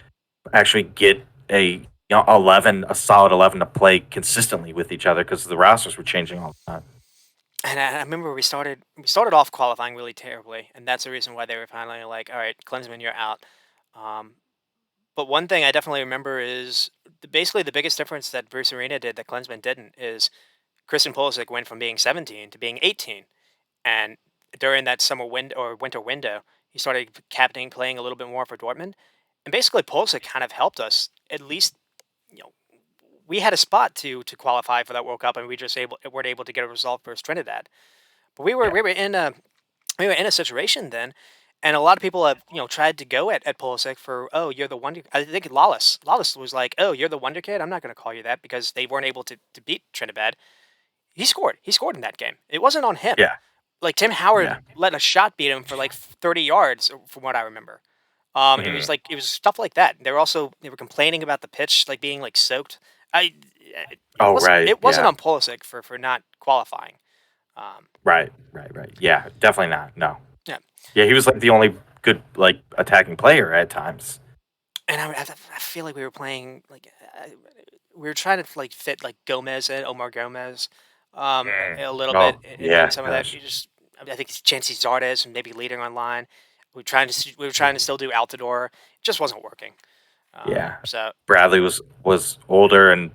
actually get a solid 11 to play consistently with each other because the rosters were changing all the time. And I remember we started off qualifying really terribly, and that's the reason why they were finally like, "All right, Klinsmann, you're out." Um, but one thing I definitely remember is basically the biggest difference that Bruce Arena did that Klinsmann didn't is Christian Pulisic went from being 17 to being 18, and during that summer window or winter window, he started captaining, playing a little bit more for Dortmund, and basically Pulisic kind of helped us at least. You know, we had a spot to qualify for that World Cup, and weren't able to get a result versus Trinidad. But we Yeah. were in a situation then, and a lot of people have tried to go at Pulisic for, oh, you're the wonder. I think Lawless was like, oh, you're the wonder kid. I'm not going to call you that because they weren't able to beat Trinidad. He scored in that game. It wasn't on him. Yeah. Like Tim Howard Yeah. let a shot beat him for like 30 yards, from what I remember. Mhm. It was stuff like that. They were complaining about the pitch like being like soaked. I it Oh, wasn't right. it wasn't Yeah. on Pulisic for not qualifying. Um, Right. Right. Right. Yeah. Definitely not. No. yeah. Yeah, he was like the only good like attacking player at times. And I feel like we were playing like we were trying to like fit like Gomez and Omar Gomez, a little bit Oh, in yeah. some of that. Gosh. I think it's Chancey Zardes and maybe leading on line. We were trying to still do Altidore. It just wasn't working. Yeah. So Bradley was older and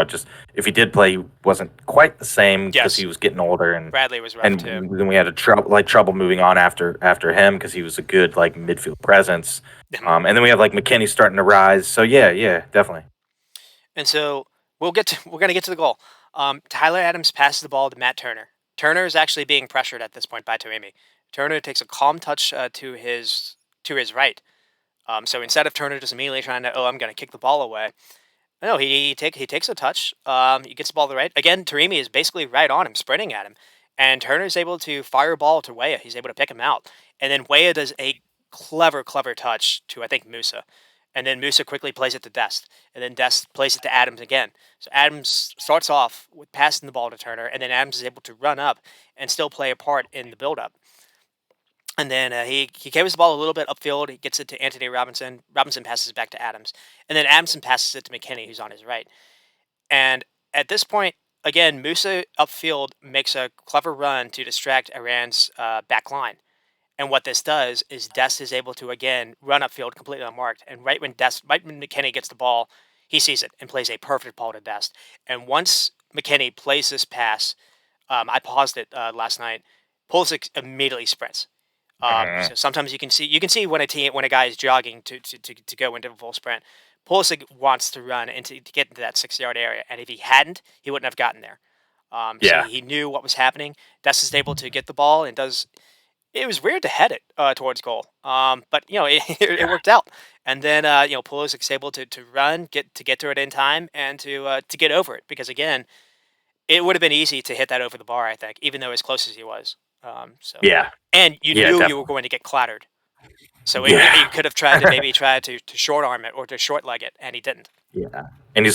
just if he did play, he wasn't quite the same because yes, he was getting older Bradley was rough too. and then we had a trouble moving on after him because he was a good like midfield presence. And then we have like McKinney starting to rise. So yeah, yeah, definitely. And so we're gonna get to the goal. Tyler Adams passes the ball to Matt Turner. Turner is actually being pressured at this point by Taremi. Turner takes a calm touch to his right. So instead of Turner just immediately trying to, oh, I'm going to kick the ball away. No, he takes a touch. He gets the ball to the right. Again, Taremi is basically right on him, sprinting at him, and Turner's able to fire a ball to Weah. He's able to pick him out, and then Weah does a clever touch to I think Musa, and then Musa quickly plays it to Dest, and then Dest plays it to Adams again. So Adams starts off with passing the ball to Turner, and then Adams is able to run up and still play a part in the build-up. And then he carries the ball a little bit upfield. He gets it to Anthony Robinson. Robinson passes it back to Adams. And then Adamson passes it to McKinney, who's on his right. And at this point, again, Musa upfield makes a clever run to distract Iran's back line. And what this does is Dest is able to, again, run upfield completely unmarked. And right when McKinney gets the ball, he sees it and plays a perfect ball to Dest. And once McKinney plays this pass, I paused it last night. Pulisic immediately sprints. Mhm. So sometimes you can see when a guy is jogging to go into a full sprint. Pulisic wants to run to get into that 6 yard area, and if he hadn't, he wouldn't have gotten there. So Yeah. he knew what was happening. Dest is able to get the ball and does. It was weird to head it towards goal, but it Yeah. worked out. And then Pulisic's able to run, get to it in time, and to get over it because again, it would have been easy to hit that over the bar. I think, even though as close as he was. Yeah. And you Yeah, knew you were definitely. going to get clattered. So he Yeah. could have tried to maybe try to short arm it or to short leg it, and he didn't. Yeah. And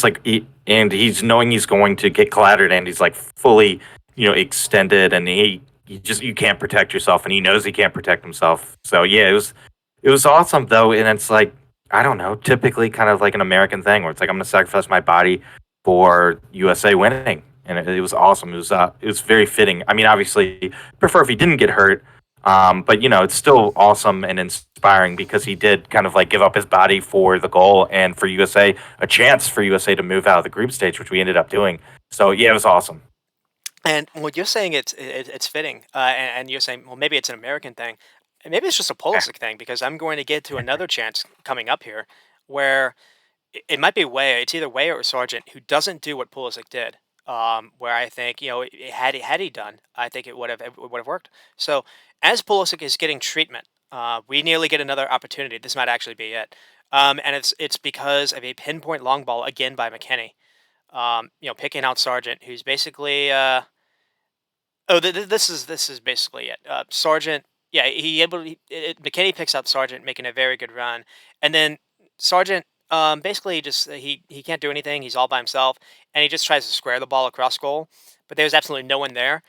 and he's knowing he's going to get clattered and he's like fully, extended and you can't protect yourself and he knows he can't protect himself. So yeah, it was awesome though. And it's like, I don't know, typically kind of like an American thing where it's like, I'm going to sacrifice my body for USA winning. And it was awesome. It was very fitting. I mean, obviously prefer if he didn't get hurt. But it's still awesome and inspiring because he did kind of like give up his body for the goal and for USA, a chance for USA to move out of the group stage, which we ended up doing. So yeah, it was awesome. And well, you're saying it's fitting, and you're saying, well, maybe it's an American thing, and maybe it's just a Pulisic thing because I'm going to get to another chance coming up here where it might be Way. It's either Way or Sargent who doesn't do what Pulisic did. Where I think had he done, I think it would have worked. So as Pulisic is getting treatment, we nearly get another opportunity. This might actually be it, and it's because of a pinpoint long ball again by McKinney. Picking out Sargent, who's basically this is basically it. Sargent, yeah, McKinney picks up Sargent, making a very good run, and then Sargent basically just he can't do anything. He's all by himself, and he just tries to square the ball across goal, but there's absolutely no one there.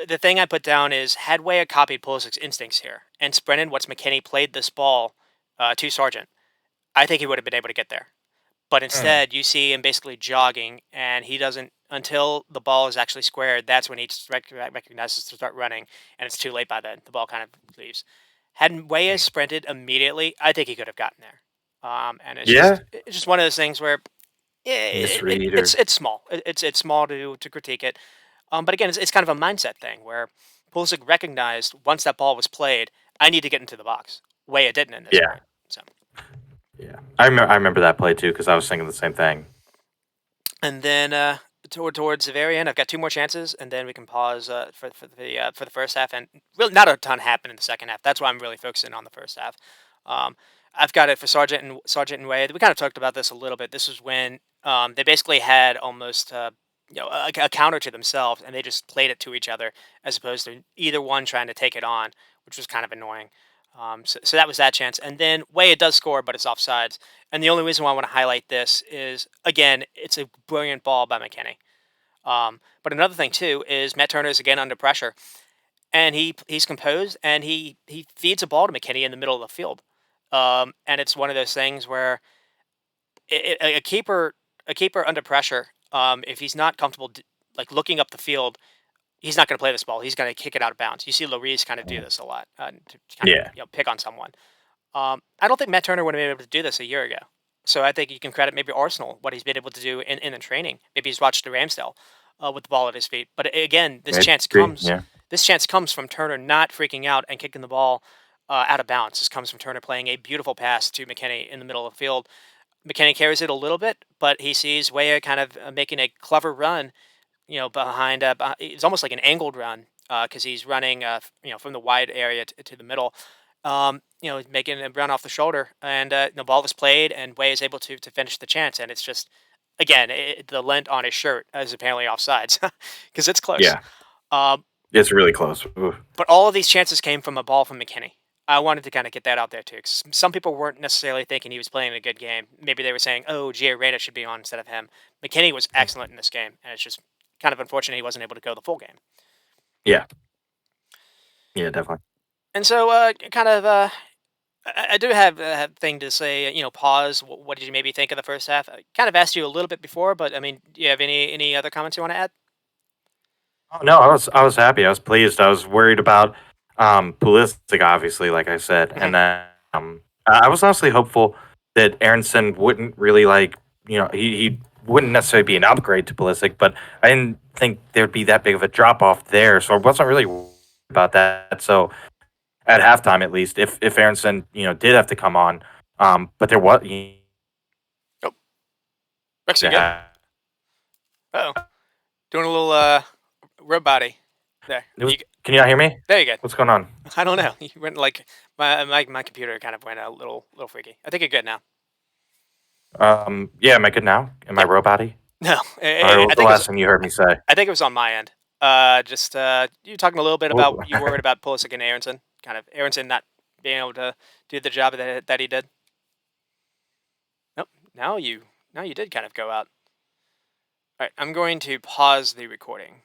The thing I put down is had Weah copied Pulisic's instincts here and sprinted once McKinney played this ball to Sargent, I think he would have been able to get there. But Mm. instead, you see him basically jogging, and he doesn't. until the ball is actually squared. That's when he recognizes to start running, and it's too late by then. The ball kind of leaves. Hadn't Weah sprinted immediately, I think he could have gotten there. And Yeah, it's just one of those things where yeah, misread or it's small. It's small to critique it. But again, it's kind of a mindset thing where Pulisic recognized once that ball was played, I need to get into the box. Weah didn't in this yeah, point. So. yeah. I remember that play too because I was thinking the same thing. And then towards the very end, I've got two more chances, and then we can pause for the first half. And really, not a ton happened in the second half. That's why I'm really focusing on the first half. Um, I've got it for Sargent and Wade. We kind of talked about this a little bit. This was when they basically had almost a counter to themselves, and they just played it to each other as opposed to either one trying to take it on, which was kind of annoying. So that was that chance. And then Way it does score, but it's offsides. And the only reason why I want to highlight this is, again, it's a brilliant ball by McKinney. But another thing too is Matt Turner is again under pressure, and he's composed, and he feeds a ball to McKinney in the middle of the field. And it's one of those things where a keeper under pressure, if he's not comfortable like looking up the field, he's not going to play this ball. He's going to kick it out of bounds. You see Lloris kind of do this a lot to kind of Yeah, pick on someone. I don't think Matt Turner would have been able to do this a year ago. So I think you can credit maybe Arsenal what he's been able to do in the training. Maybe he's watched the Ramsdale with the ball at his feet. But again, I agree. Yeah, this chance comes from Turner not freaking out and kicking the ball out of bounds. This comes from Turner playing a beautiful pass to McKennie in the middle of the field. McKennie carries it a little bit, but he sees Weah kind of making a clever run. Behind it's almost like an angled run because he's running from the wide area to the middle. Making a run off the shoulder, and the ball is played, and Way is able to finish the chance, and it's just again the lint on his shirt is apparently offsides because it's close. yeah. Um, It's really close. Ooh. but all of these chances came from a ball from McKinney. I wanted to kind of get that out there too, because some people weren't necessarily thinking he was playing a good game. Maybe they were saying, "Oh, Gio Reyna should be on instead of him." McKinney was excellent in this game, and it's just kind of unfortunate he wasn't able to go the full game. Yeah, yeah, definitely. And so, I do have a thing to say. Pause. What did you maybe think of the first half? I kind of asked you a little bit before, but I mean, do you have any other comments you want to add? Oh no, I was happy. I was pleased. I was worried about Pulisic, obviously, like I said, Hmm. and then I was honestly hopeful that Aronson wouldn't really he wouldn't necessarily be an upgrade to Pulisic, but I didn't think there'd be that big of a drop off there, so I wasn't really worried about that. So at halftime, at least, if Aronson did have to come on, but there was Oh, Rex, you good? yeah, Oh, doing a little rub body there. can you not hear me? There you go. What's going on? I don't know. You went like my computer kind of went a little freaky. I think you're good now. Yeah, am I good now? Am I Yep. robot-y? No, Or what I was the think it was last thing you heard me say? I think it was on my end. Just you talking a little bit about Ooh. you worried about Pulisic and Aronson, kind of Aronson not being able to do the job that he did. Nope. Now you did kind of go out. All right, I'm going to pause the recording.